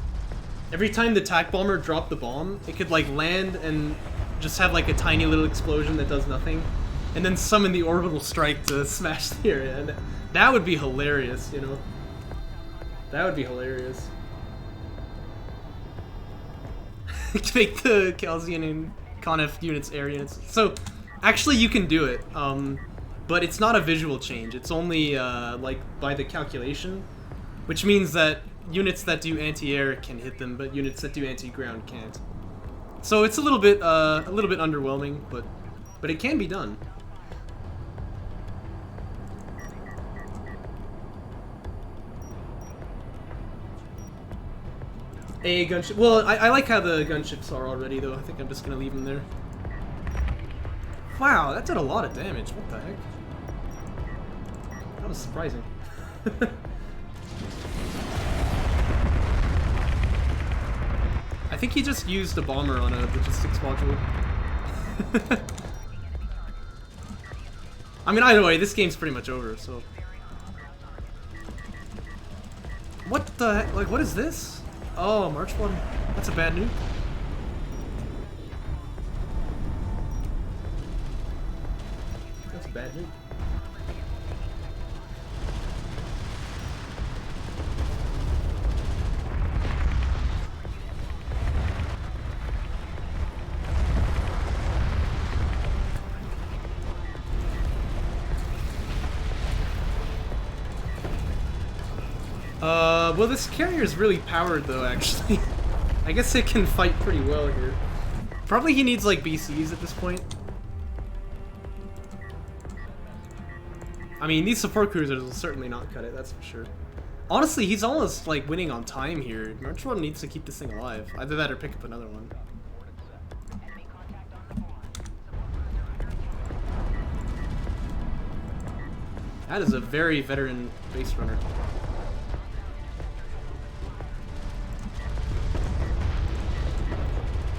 A: every time the TAC bomber dropped the bomb, it could, like, land and just have, like, a tiny little explosion that does nothing, and then summon the orbital strike to smash the area, and that would be hilarious, you know? That would be hilarious. Make the Calzian and Conf units air units. So, actually you can do it, but it's not a visual change. It's only, like, by the calculation, which means that units that do anti-air can hit them, but units that do anti-ground can't. So it's a little bit underwhelming, but it can be done. A gunship. Well, I like how the gunships are already, though. I think I'm just gonna leave them there. Wow, that did a lot of damage. What the heck? That was surprising. I think he just used a bomber on a logistics module. I mean, either way, this game's pretty much over, so... What the heck? Like, what is this? Oh, March 1. That's a bad nuke. That's a bad nuke. Well, this carrier is really powered, though, actually. I guess it can fight pretty well here. Probably he needs, like, BCs at this point. I mean, these support cruisers will certainly not cut it, that's for sure. Honestly, he's almost, like, winning on time here. March 1 needs to keep this thing alive. Either that or pick up another one. That is a very veteran base runner.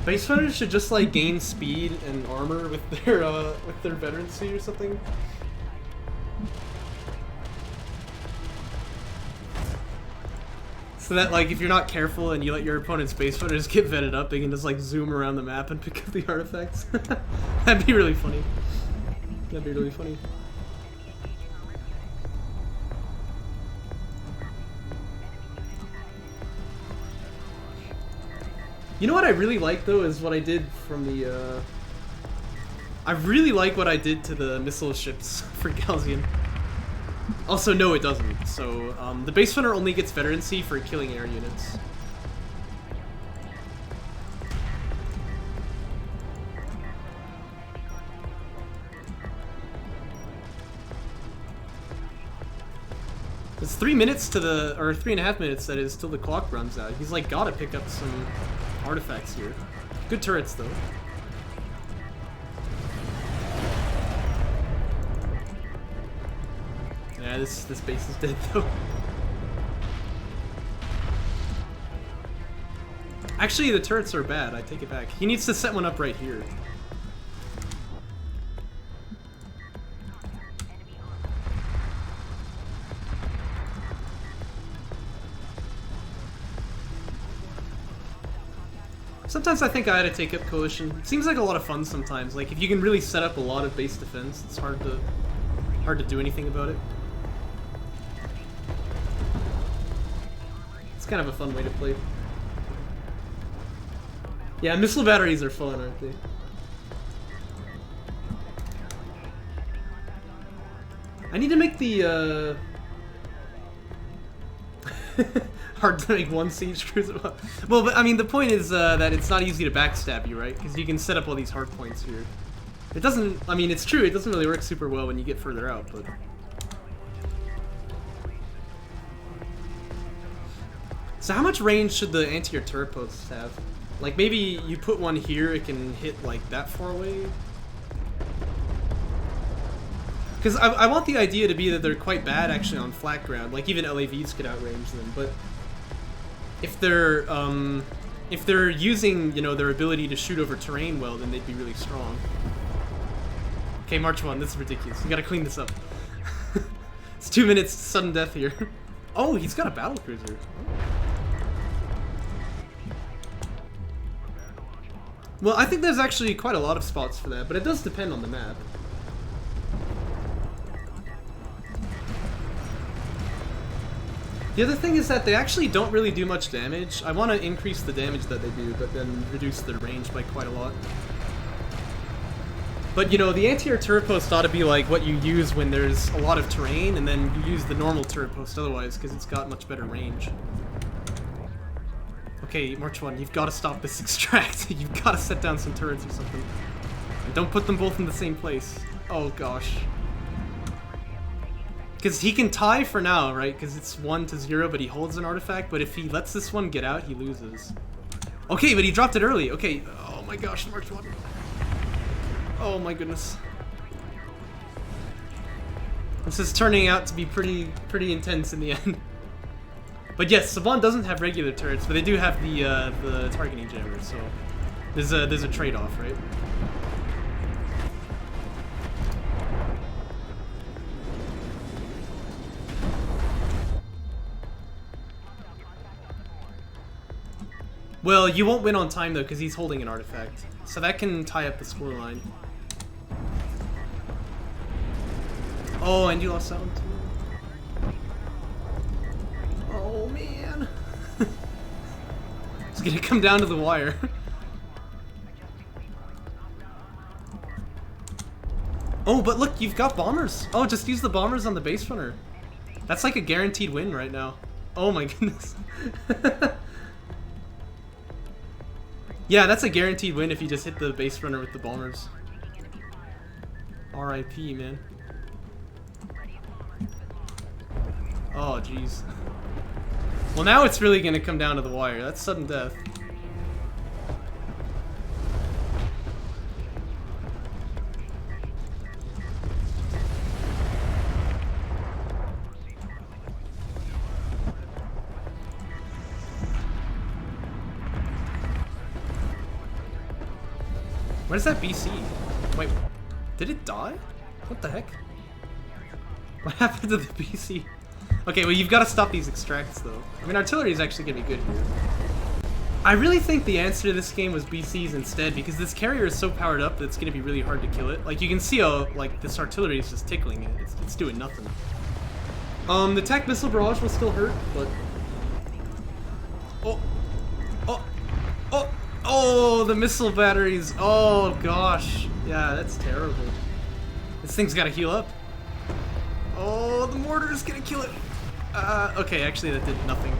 A: Base runners should just like gain speed and armor with their veterancy or something. So that like if you're not careful and you let your opponent's base runners get vetted up, they can just like zoom around the map and pick up the artifacts. That'd be really funny. That'd be really funny. You know what I really like, though, is what I did from the, I really like what I did to the missile ships for Galzian. Also, no, it doesn't. So, the base runner only gets veterancy for killing air units. It's 3 minutes to the, or 3.5 minutes, that is, till the clock runs out. He's, like, gotta pick up some artifacts here. Good turrets, though. Yeah, this base is dead, though. Actually, the turrets are bad. I take it back. He needs to set one up right here. Sometimes I think I ought to take up Coalition. It seems like a lot of fun sometimes. Like, if you can really set up a lot of base defense, it's hard to do anything about it. It's kind of a fun way to play. Yeah, missile batteries are fun, aren't they? I need to make the, hard to make one siege cruiser. Well, but I mean, the point is that it's not easy to backstab you, right? Because you can set up all these hard points here. It doesn't, I mean, it's true, it doesn't really work super well when you get further out, but... So how much range should the anti-air turret posts have? Like, maybe you put one here, it can hit, like, that far away? Because I want the idea to be that they're quite bad actually on flat ground. Like even LAVs could outrange them, but if they're using, you know, their ability to shoot over terrain well, then they'd be really strong. Okay, March 1, this is ridiculous. We gotta clean this up. It's 2 minutes to sudden death here. Oh, he's got a battle cruiser. Well, I think there's actually quite a lot of spots for that, but it does depend on the map. The other thing is that they actually don't really do much damage. I want to increase the damage that they do, but then reduce their range by quite a lot. But, you know, the anti-air turret post ought to be like what you use when there's a lot of terrain, and then you use the normal turret post otherwise, because it's got much better range. Okay, March 1, you've got to stop this extract. You've got to set down some turrets or something. And don't put them both in the same place. Oh, gosh. Because he can tie for now, right? Because it's 1-0, but he holds an artifact. But if he lets this one get out, he loses. Okay, but he dropped it early. Okay. Oh my gosh, March 1. Oh my goodness. This is turning out to be pretty intense in the end. But yes, Saban doesn't have regular turrets, but they do have the targeting jammers. So there's a trade-off, right? Well, you won't win on time though, because he's holding an artifact. So that can tie up the scoreline. Oh, and you lost that one too. Oh man. It's gonna come down to the wire. Oh, but look, you've got bombers. Oh, just use the bombers on the base runner. That's like a guaranteed win right now. Oh my goodness. Yeah, that's a guaranteed win if you just hit the base runner with the bombers. RIP, man. Oh, jeez. Well, now it's really gonna come down to the wire. That's sudden death. Where's that BC? Wait, did it die? What the heck? What happened to the BC? Okay, well you've got to stop these extracts though. I mean, artillery is actually gonna be good here. I really think the answer to this game was BCs instead, because this carrier is so powered up that it's gonna be really hard to kill it. Like you can see how like this artillery is just tickling it. It's doing nothing. The TAC missile barrage will still hurt, but oh, the missile batteries. Oh gosh, yeah, that's terrible. This thing's got to heal up. Oh, the mortar is gonna kill it. Okay, actually that did nothing.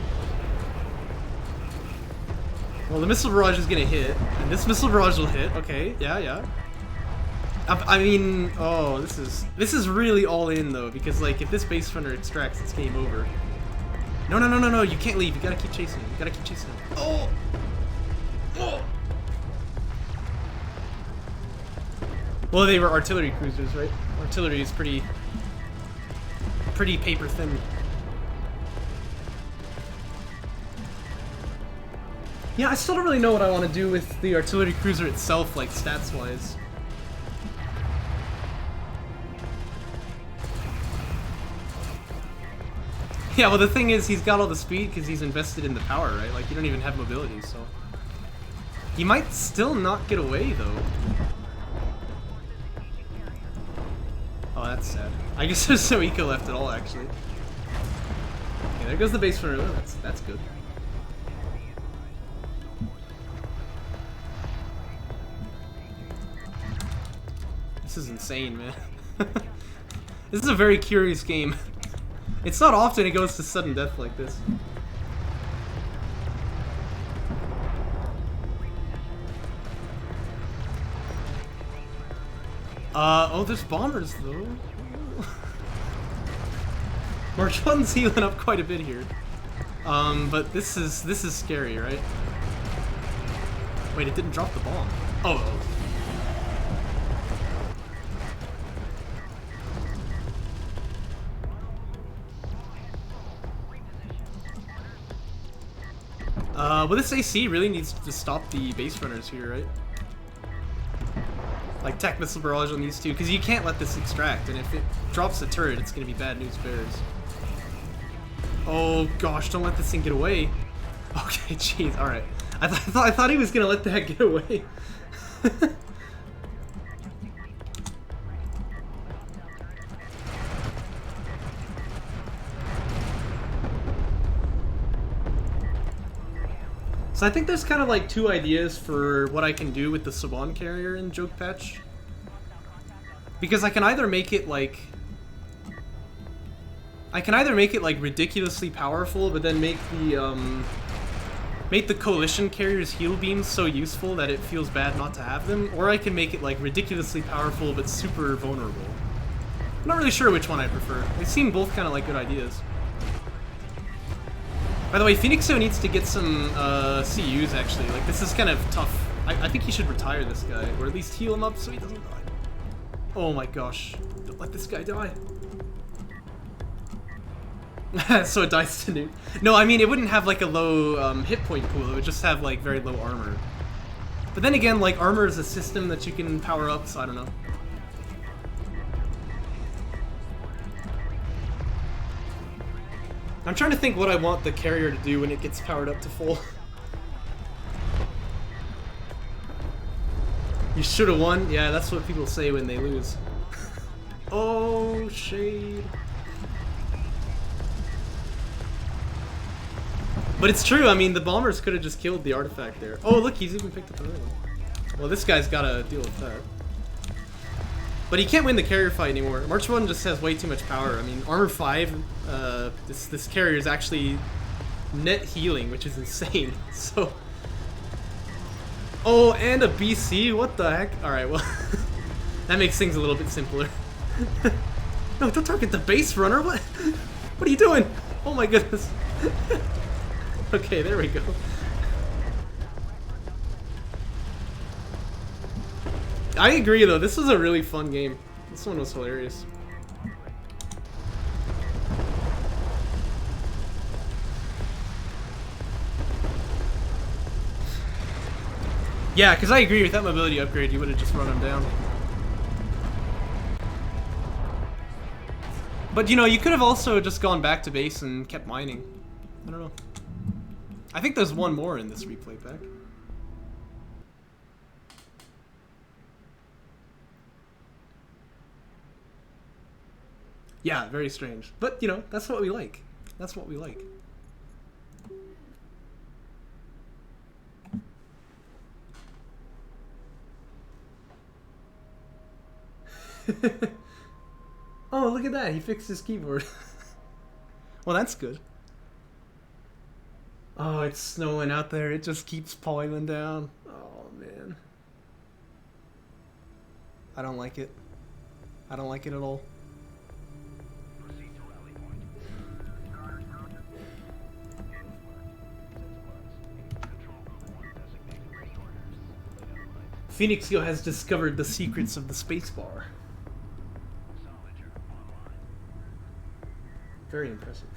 A: Well, the missile barrage is gonna hit, and this missile barrage will hit. Okay, yeah. I mean, oh, this is really all in though, because like if this base runner extracts, it's game over. No, you can't leave. You gotta keep chasing him. You gotta keep chasing him. Oh. Well, they were artillery cruisers, right? Artillery is pretty paper thin. Yeah, I still don't really know what I want to do with the artillery cruiser itself, like stats-wise. Yeah, well the thing is, he's got all the speed because he's invested in the power, right? Like, you don't even have mobility, so... He might still not get away, though. Oh, that's sad. I guess there's no eco left at all, actually. Okay, there goes the base runner. That's good. This is insane, man. This is a very curious game. It's not often it goes to sudden death like this. Oh, there's bombers though. March 1's healing up quite a bit here. But this is scary, right? Wait, it didn't drop the bomb. Oh. Well, this AC really needs to stop the base runners here, right? Like Tech Missile Barrage on these two, because you can't let this extract, and if it drops the turret, it's going to be bad news bears. Oh gosh, don't let this thing get away. Okay, jeez, alright. I thought he was going to let that get away. So I think there's kind of like two ideas for what I can do with the Saban carrier in Joke Patch. Because I can either make it like... ridiculously powerful, but then make the Coalition carrier's heal beams so useful that it feels bad not to have them, or I can make it like ridiculously powerful but super vulnerable. I'm not really sure which one I prefer. They seem both kind of like good ideas. By the way, PhoenixYo needs to get some CUs actually. Like, this is kind of tough. I think he should retire this guy, or at least heal him up so he doesn't die. Oh my gosh. Don't let this guy die. So it dies to nuke. No, I mean, it wouldn't have like a low hit point pool. It would just have like very low armor. But then again, like, armor is a system that you can power up, so I don't know. I'm trying to think what I want the carrier to do when it gets powered up to full. You should have won? Yeah, that's what people say when they lose. Oh, shade. But it's true, I mean, the bombers could have just killed the artifact there. Oh, look, he's even picked up another one. Well, this guy's gotta deal with that. But he can't win the carrier fight anymore. March 1 just has way too much power. I mean, Armor 5, this carrier is actually net healing, which is insane. So... Oh, and a BC? What the heck? Alright, well... that makes things a little bit simpler. No, don't target the base runner! What? What are you doing? Oh my goodness. Okay, there we go. I agree though, this was a really fun game. This one was hilarious. Yeah, because I agree with that mobility upgrade, you would have just run him down. But you know, you could have also just gone back to base and kept mining. I don't know. I think there's one more in this replay pack. Yeah, very strange. But, you know, that's what we like. That's what we like. Oh, look at that. He fixed his keyboard. Well, that's good. Oh, it's snowing out there. It just keeps piling down. Oh, man. I don't like it. I don't like it at all. PhoenixYo has discovered the secrets of the spacebar. Very impressive.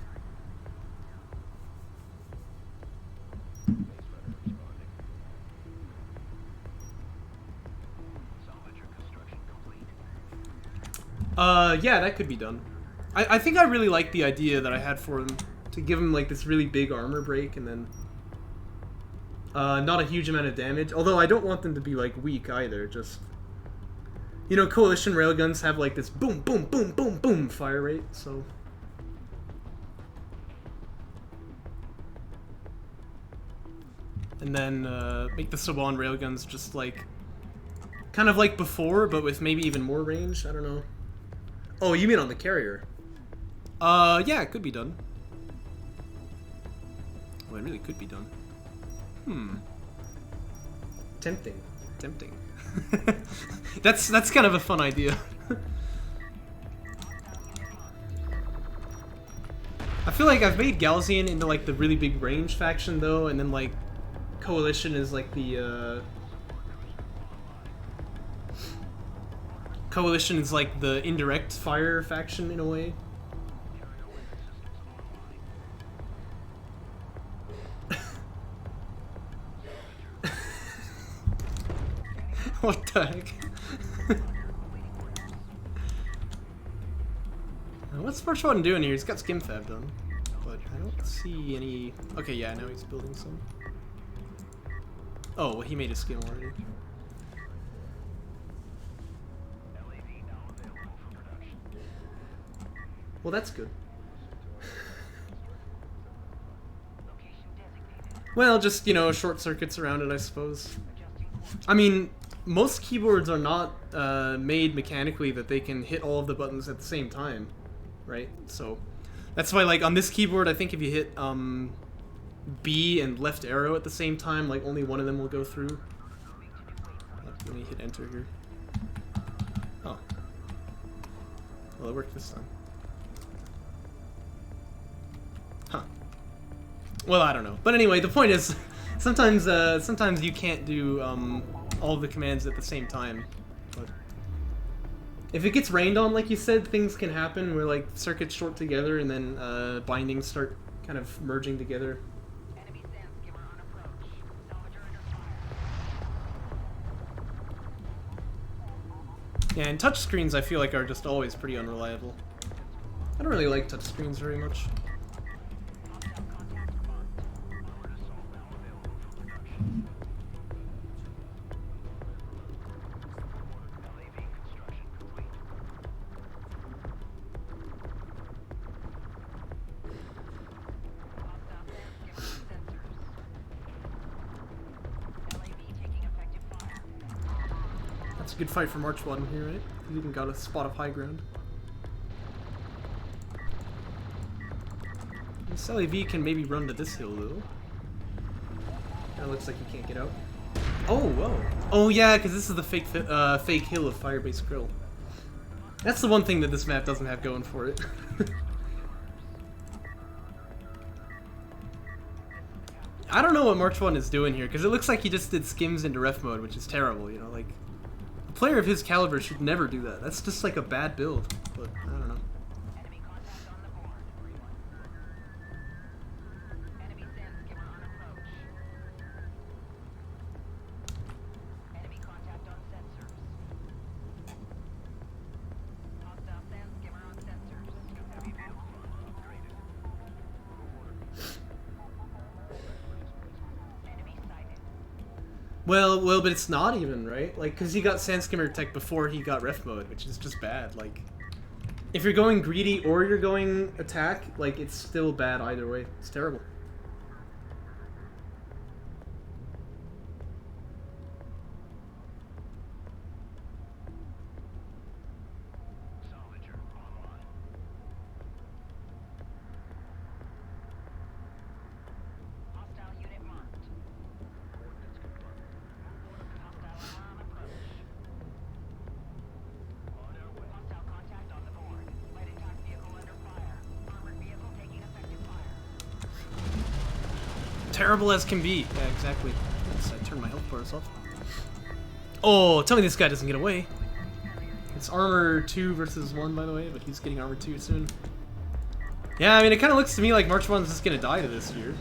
A: Yeah, that could be done. I think I really like the idea that I had for him, to give him like this really big armor break and then not a huge amount of damage. Although I don't want them to be like weak either, just... You know, Coalition railguns have like this boom, boom, boom, boom, boom fire rate, so... And then make the Saban railguns just like... kind of like before, but with maybe even more range? I don't know. Oh, you mean on the carrier? Yeah, it could be done. Oh, it really could be done. Tempting. Tempting. That's kind of a fun idea. I feel like I've made Galzian into like the really big range faction though, and then like Coalition is like the Coalition is like the indirect fire faction in a way. What the heck? What's March 1 doing here? He's got skim fab done, but I don't see any. Okay, yeah, now he's building some. Oh, well, he made a skim already.
B: LAV now available for production.
A: Well, that's good.
B: Location designated.
A: Well, just, you know, short circuits around it, I suppose.
B: Adjusting course.
A: I mean, most keyboards are not made mechanically that they can hit all of the buttons at the same time, right? So that's why, like, on this keyboard, I think if you hit B and left arrow at the same time, like, only one of them will go through. Let me hit enter here. Oh. Well, it worked this time. Huh. Well, I don't know. But anyway, the point is, sometimes you can't do all of the commands at the same time. But if it gets rained on, like you said, things can happen where like circuits short together and then bindings start kind of merging together.
B: Enemy sand skimmer on approach. Salvager under fire.
A: Yeah, and touchscreens I feel like are just always pretty unreliable. I don't really like touchscreens very much.
B: Hostile contact marked. Armored assault now available for production. LAV construction complete. Hostile sand skimmer on sensors. LAV taking effective fire.
A: That's a good fight for March 1 here, right? He's even got a spot of high ground. This LAV can maybe run to this hill, though. That looks like he can't get out. Oh, whoa. Oh, yeah, because this is the fake hill of Firebase Grill. That's the one thing that this map doesn't have going for it. I don't know what March 1 is doing here, because it looks like he just did skims into ref mode, which is terrible, you know, like... A player of his caliber should never do that. That's just like a bad build, but I don't know.
B: Enemy contact on the board. Enemy sand skimmer on approach. Enemy contact on sensors. Hostile sand skimmer on sensors. Heavy vehicle upgraded. Enemy sighted.
A: Well, but it's not even, right? Like, because he got Sand Skimmer tech before he got ref mode, which is just bad. Like, if you're going greedy or you're going attack, like, it's still bad either way. It's terrible.
B: Salvager online. Hostile unit marked. Coordinates confirmed. Hostile on approach. On our way. Hostile contact on the board. Light attack vehicle under fire. Armored vehicle taking effective fire.
A: Terrible as can be. Yeah, exactly. Oops, I turned my health bars off. Oh, tell me this guy doesn't get away. It's armor 2 versus 1, by the way, but he's getting armor 2 soon. Yeah, I mean, it kind of looks to me like March 1's just gonna die to this here.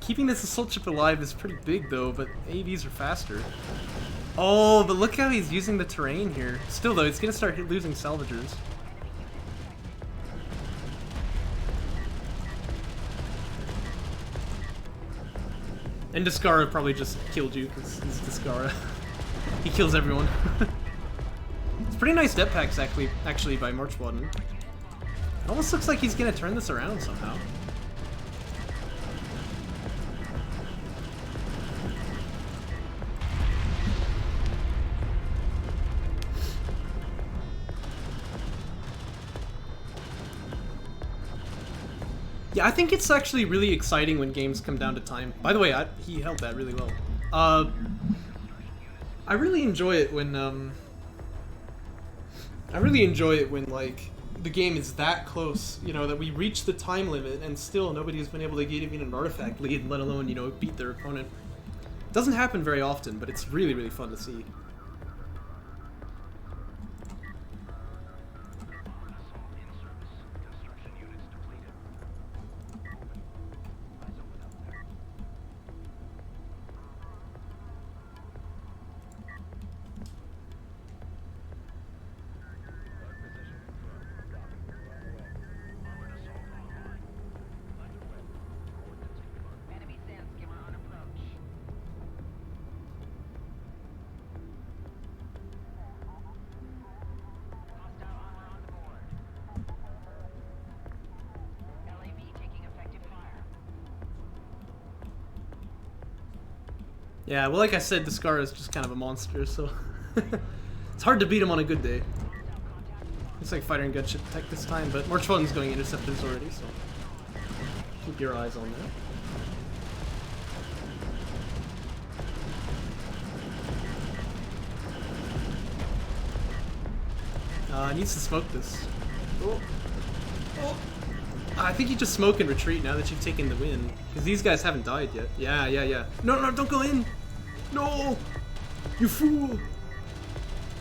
A: Keeping this assault ship alive is pretty big, though, but AVs are faster. Oh, but look how he's using the terrain here. Still, though, it's gonna start losing salvagers. And Descara probably just killed you, because he's Descara. He kills everyone. It's pretty nice depth packs, actually, by March 1. It almost looks like he's gonna turn this around somehow. Yeah, I think it's actually really exciting when games come down to time. By the way, he held that really well. I really enjoy it when like the game is that close, you know, that we reach the time limit and still nobody's been able to get even an artifact lead, let alone, you know, beat their opponent. It doesn't happen very often, but it's really, really fun to see. Yeah, well, like I said, Descara is just kind of a monster, so it's hard to beat him on a good day. Looks like fighter and gunship tech this time, but March 1's going interceptors already, so keep your eyes on that. Needs to smoke this. Oh. Oh. I think you just smoke and retreat now that you've taken the win. Because these guys haven't died yet. Yeah. No, don't go in! No! You fool!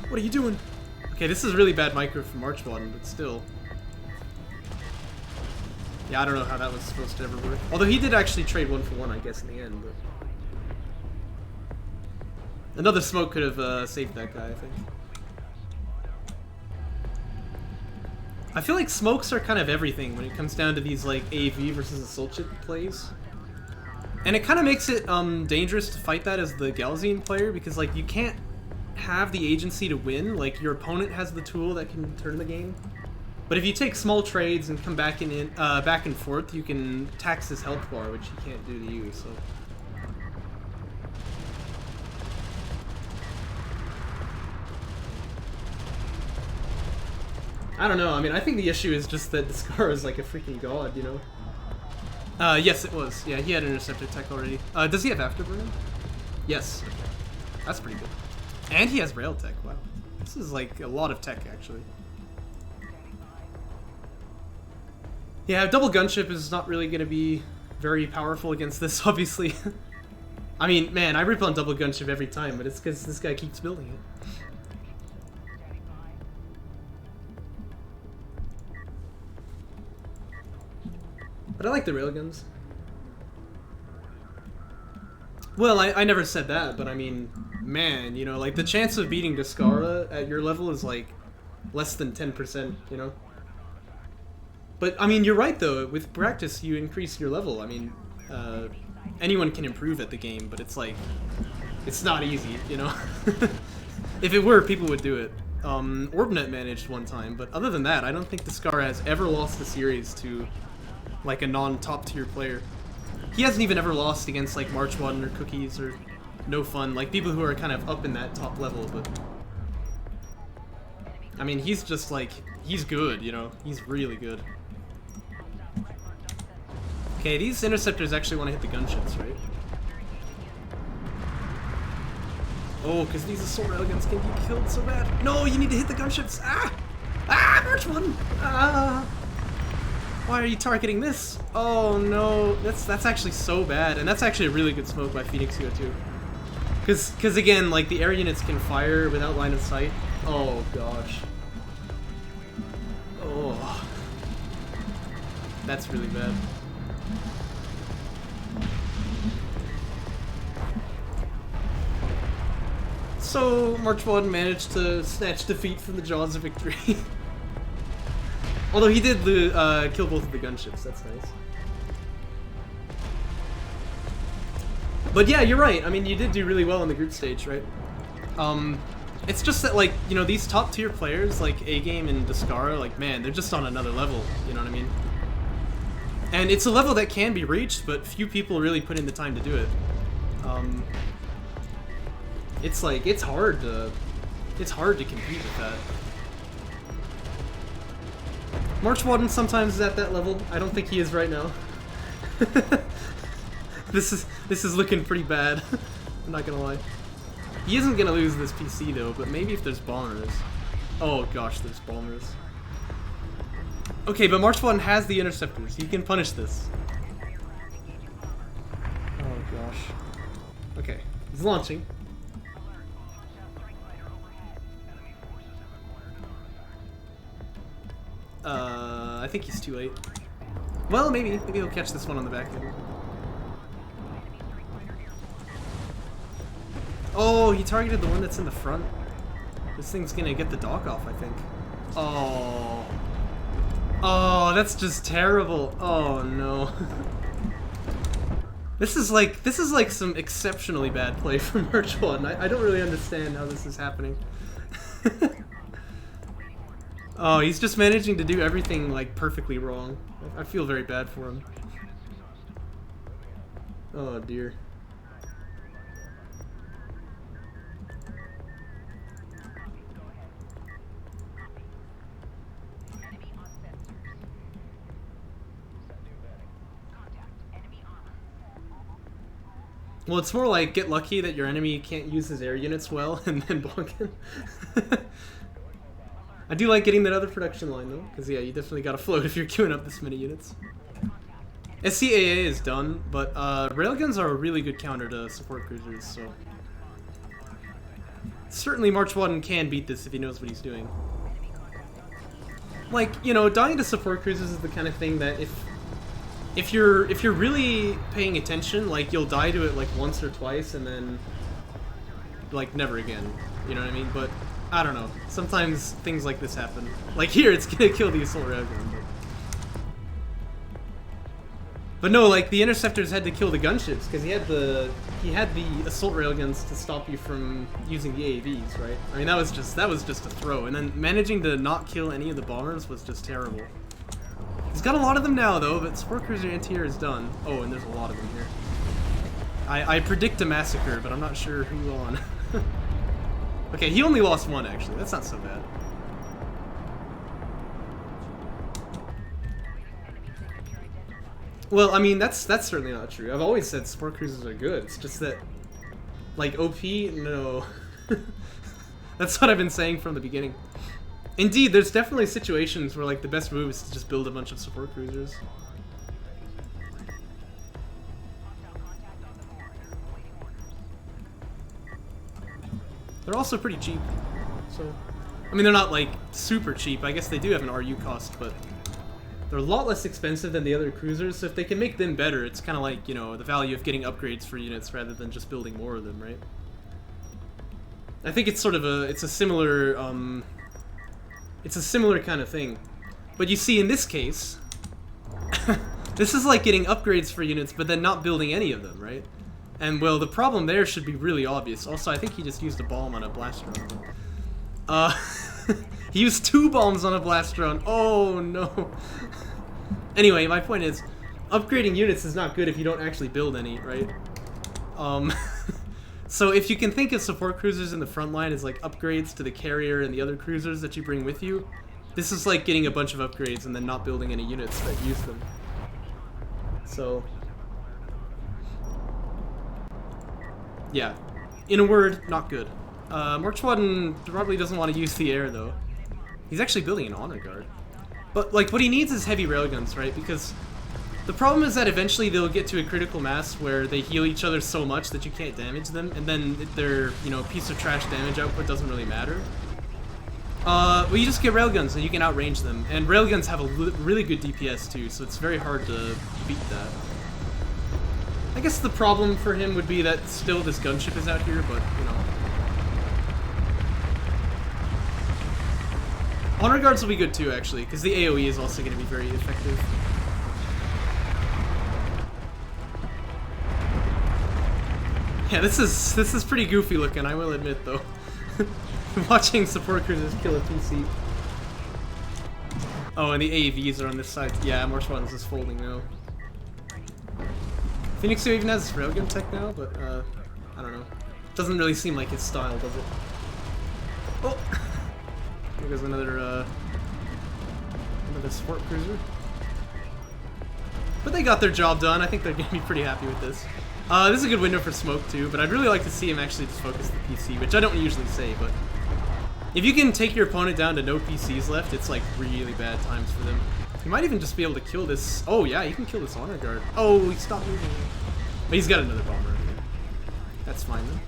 A: What are you doing? Okay, this is really bad micro from Marchbottom, but still. Yeah, I don't know how that was supposed to ever work. Although he did actually trade 1-for-1, I guess, in the end. But another smoke could have saved that guy, I think. I feel like smokes are kind of everything when it comes down to these like AV versus assault chip plays. And it kind of makes it dangerous to fight that as the Galzine player because like you can't have the agency to win. Like your opponent has the tool that can turn the game. But if you take small trades and come back and forth, you can tax his health bar, which he can't do to you. So. I don't know, I mean, I think the issue is just that Descara is like a freaking god, you know? Yes, it was. Yeah, he had interceptor tech already. Does he have afterburner? Yes. Okay. That's pretty good. And he has rail tech, wow. This is like a lot of tech, actually. Yeah, double gunship is not really going to be very powerful against this, obviously. I mean, man, I rip on double gunship every time, but it's because this guy keeps building it. But I like the railguns. Well, I never said that, but I mean, man, you know, like the chance of beating Descara at your level is like less than 10%, you know? But I mean, you're right though, with practice you increase your level. I mean, anyone can improve at the game, but it's like, it's not easy, you know? If it were, people would do it. Orbnet managed one time, but other than that, I don't think Descara has ever lost the series to like a non-top tier player. He hasn't even ever lost against like March 1 or Cookies or No Fun, like people who are kind of up in that top level, but I mean, he's just like, he's good, you know? He's really good. Okay, these interceptors actually want to hit the gunships, right? Oh, because these assault railguns can get killed so bad. No, you need to hit the gunships! Ah! Ah, March 1! Ah! Why are you targeting this? Oh no, that's actually so bad, and that's actually a really good smoke by PhoenixYo too. Cause again, like the air units can fire without line of sight. Oh gosh. Oh, that's really bad. So March 1 managed to snatch defeat from the jaws of victory. Although he did kill both of the gunships, that's nice. But yeah, you're right. I mean, you did do really well in the group stage, right? It's just that, like, you know, these top tier players, like A-Game and Descara, like, man, they're just on another level, you know what I mean? And it's a level that can be reached, but few people really put in the time to do it. It's like, it's hard to compete with that. March 1 sometimes is at that level. I don't think he is right now. This is looking pretty bad. I'm not gonna lie. He isn't gonna lose this PC though, but maybe if there's bombers. Oh gosh, there's bombers. Okay, but March 1 has the interceptors. He can punish this. Oh gosh. Okay, he's launching. I think he's too late. Well, maybe he'll catch this one on the back end. Oh, he targeted the one that's in the front. This thing's gonna get the dock off, I think. Oh. Oh, that's just terrible. Oh no. This is like some exceptionally bad play from March 1. I don't really understand how this is happening. Oh, he's just managing to do everything like perfectly wrong. I feel very bad for him. Oh dear. Well, it's more like get lucky that your enemy can't use his air units well and then bonk him. I do like getting that other production line though, because yeah, you definitely gotta float if you're queuing up this many units. SCAA is done, but railguns are a really good counter to support cruisers, so... Certainly March 1 can beat this if he knows what he's doing. Like, you know, dying to support cruisers is the kind of thing that if you're really paying attention, like, you'll die to it like once or twice and then like never again. You know what I mean? But I don't know. Sometimes things like this happen. Like here, it's gonna kill the assault railgun. But no, like the interceptors had to kill the gunships because he had the assault railguns to stop you from using the AAVs, right? I mean that was just a throw, and then managing to not kill any of the bombers was just terrible. He's got a lot of them now though, but support cruiser anti-air is done. Oh, and there's a lot of them here. I predict a massacre, but I'm not sure who on. Okay, he only lost one actually. That's not so bad. Well, I mean, that's certainly not true. I've always said support cruisers are good. It's just that, like, OP, no. That's what I've been saying from the beginning. Indeed, there's definitely situations where, like, the best move is to just build a bunch of support cruisers. They're also pretty cheap, so... I mean, they're not, like, super cheap. I guess they do have an RU cost, but... They're a lot less expensive than the other cruisers, so if they can make them better, it's kind of like, you know, the value of getting upgrades for units rather than just building more of them, right? I think it's sort of it's a similar kind of thing. But you see, in this case, this is like getting upgrades for units, but then not building any of them, right? And, well, the problem there should be really obvious. Also, I think he just used a bomb on a blast drone. He used 2 bombs on a blast drone. Oh, no. Anyway, my point is, upgrading units is not good if you don't actually build any, right? So if you can think of support cruisers in the front line as like upgrades to the carrier and the other cruisers that you bring with you, this is like getting a bunch of upgrades and then not building any units that use them. So, yeah. In a word, not good. March 1 probably doesn't want to use the air, though. He's actually building an honor guard. But, like, what he needs is heavy railguns, right? Because the problem is that eventually they'll get to a critical mass where they heal each other so much that you can't damage them, and then their, you know, piece of trash damage output doesn't really matter. Well, you just get railguns and you can outrange them. And railguns have a really good DPS, too, so it's very hard to beat that. I guess the problem for him would be that still this gunship is out here, but, you know. Honor guards will be good too, actually, because the AoE is also going to be very effective. Yeah, this is pretty goofy looking, I will admit, though. Watching support cruisers kill a PC. Oh, and the AAVs are on this side. Yeah, March 1 is just folding now. PhoenixYo even has railgun tech now, but I don't know. Doesn't really seem like his style, does it? Oh! There goes another support cruiser. But they got their job done. I think they're gonna be pretty happy with this. This is a good window for smoke too, but I'd really like to see him actually just focus the PC, which I don't usually say, but if you can take your opponent down to no PCs left, it's like really bad times for them. He might even just be able to kill this. Oh yeah, he can kill this honor guard. Oh, he stopped moving. But he's got another bomber. That's fine then.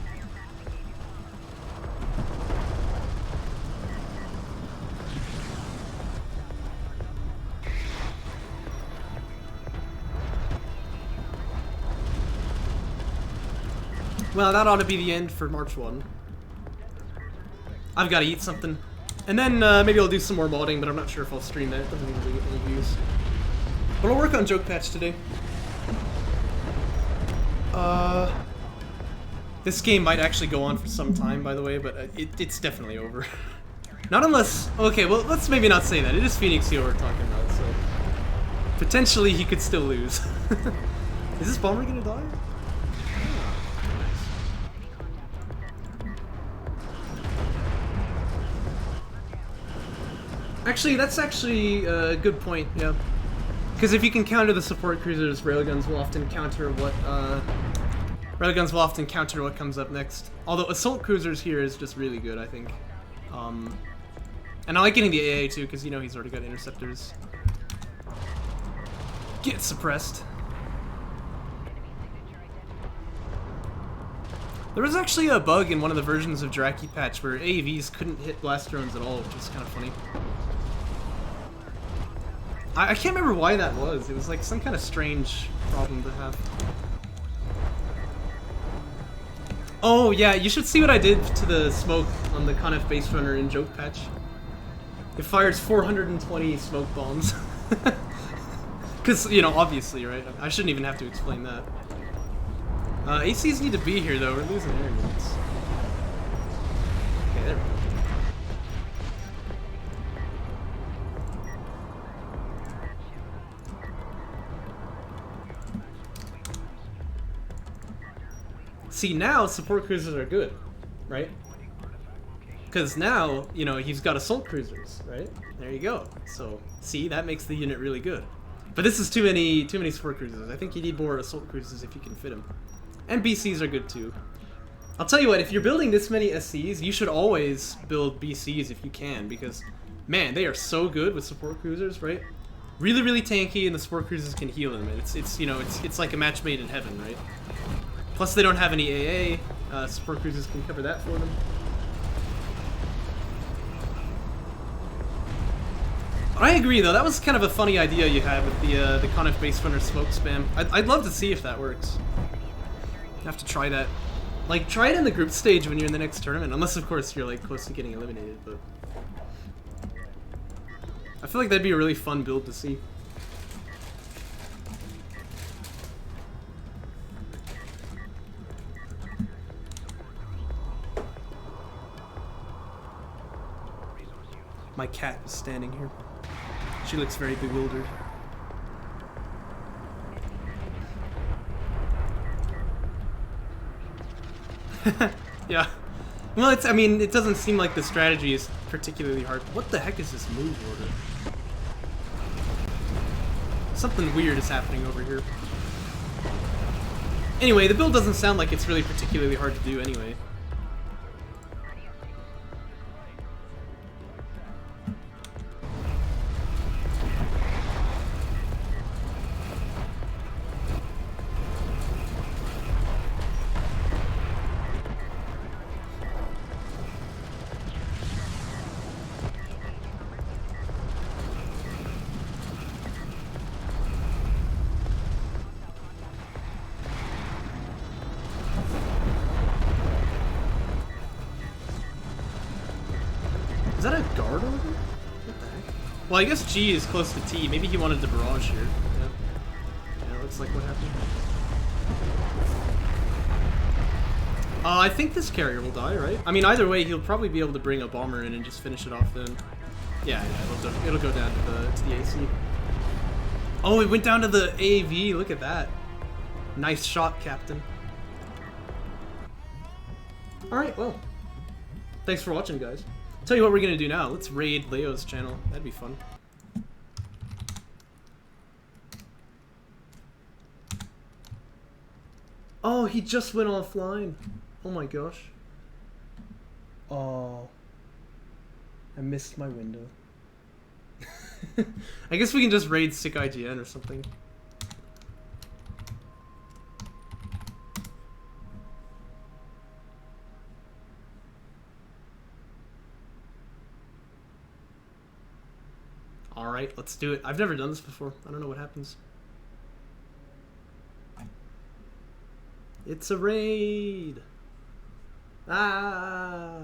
A: Well, that ought to be the end for March 1. I've got to eat something. And then maybe I'll do some more modding, but I'm not sure if I'll stream that. It doesn't even get any views. But I'll work on Joke Patch today. This game might actually go on for some time, by the way, but it's definitely over. Not unless... Okay, well, let's maybe not say that. It is PhoenixYo we're talking about, so... Potentially he could still lose. Is this bomber gonna die? Actually, that's actually a good point, yeah. Because if you can counter the support cruisers, railguns will often counter what Railguns will often counter what comes up next. Although assault cruisers here is just really good, I think. And I like getting the AA too, because you know he's already got interceptors. Get suppressed. There was actually a bug in one of the versions of Jaraci patch where AAVs couldn't hit blast drones at all, which was kind of funny. I can't remember why that was. It was like some kind of strange problem to have. Oh yeah, you should see what I did to the smoke on the Conf base runner in joke patch. It fires 420 smoke bombs. Because, you know, obviously, right? I shouldn't even have to explain that. ACs need to be here though, we're losing air units. Okay, there we go. See, now support cruisers are good, right? Because now, you know, he's got assault cruisers, right? There you go. So, see, that makes the unit really good. But this is too many support cruisers. I think you need more assault cruisers if you can fit them. And BCs are good too. I'll tell you what, if you're building this many SCs, you should always build BCs if you can, because, man, they are so good with support cruisers, right? Really, really tanky, and the support cruisers can heal them. It's you know, it's like a match made in heaven, right? Plus, they don't have any AA. Support cruisers can cover that for them. I agree, though. That was kind of a funny idea you had with the Conf base runner smoke spam. I'd love to see if that works. You have to try that. Like, try it in the group stage when you're in the next tournament. Unless, of course, you're, like, close to getting eliminated, but... I feel like that'd be a really fun build to see. My cat is standing here. She looks very bewildered. Yeah. Well, I mean, it doesn't seem like the strategy is particularly hard. What the heck is this move order? Something weird is happening over here. Anyway, the build doesn't sound like it's really particularly hard to do anyway. Is that a guard over there? What the heck? Well, I guess G is close to T. Maybe he wanted to barrage here. Yeah, looks like what happened. I think this carrier will die, right? I mean, either way, he'll probably be able to bring a bomber in and just finish it off then. Yeah, it'll go down to the AC. Oh, it went down to the AAV. Look at that. Nice shot, Captain. Alright, well. Thanks for watching, guys. Tell you what we're gonna do now. Let's raid Leo's channel. That'd be fun. Oh, he just went offline. Oh my gosh. Oh. I missed my window. I guess we can just raid Sick IGN or something. Alright, let's do it. I've never done this before. I don't know what happens. It's a raid! Ah!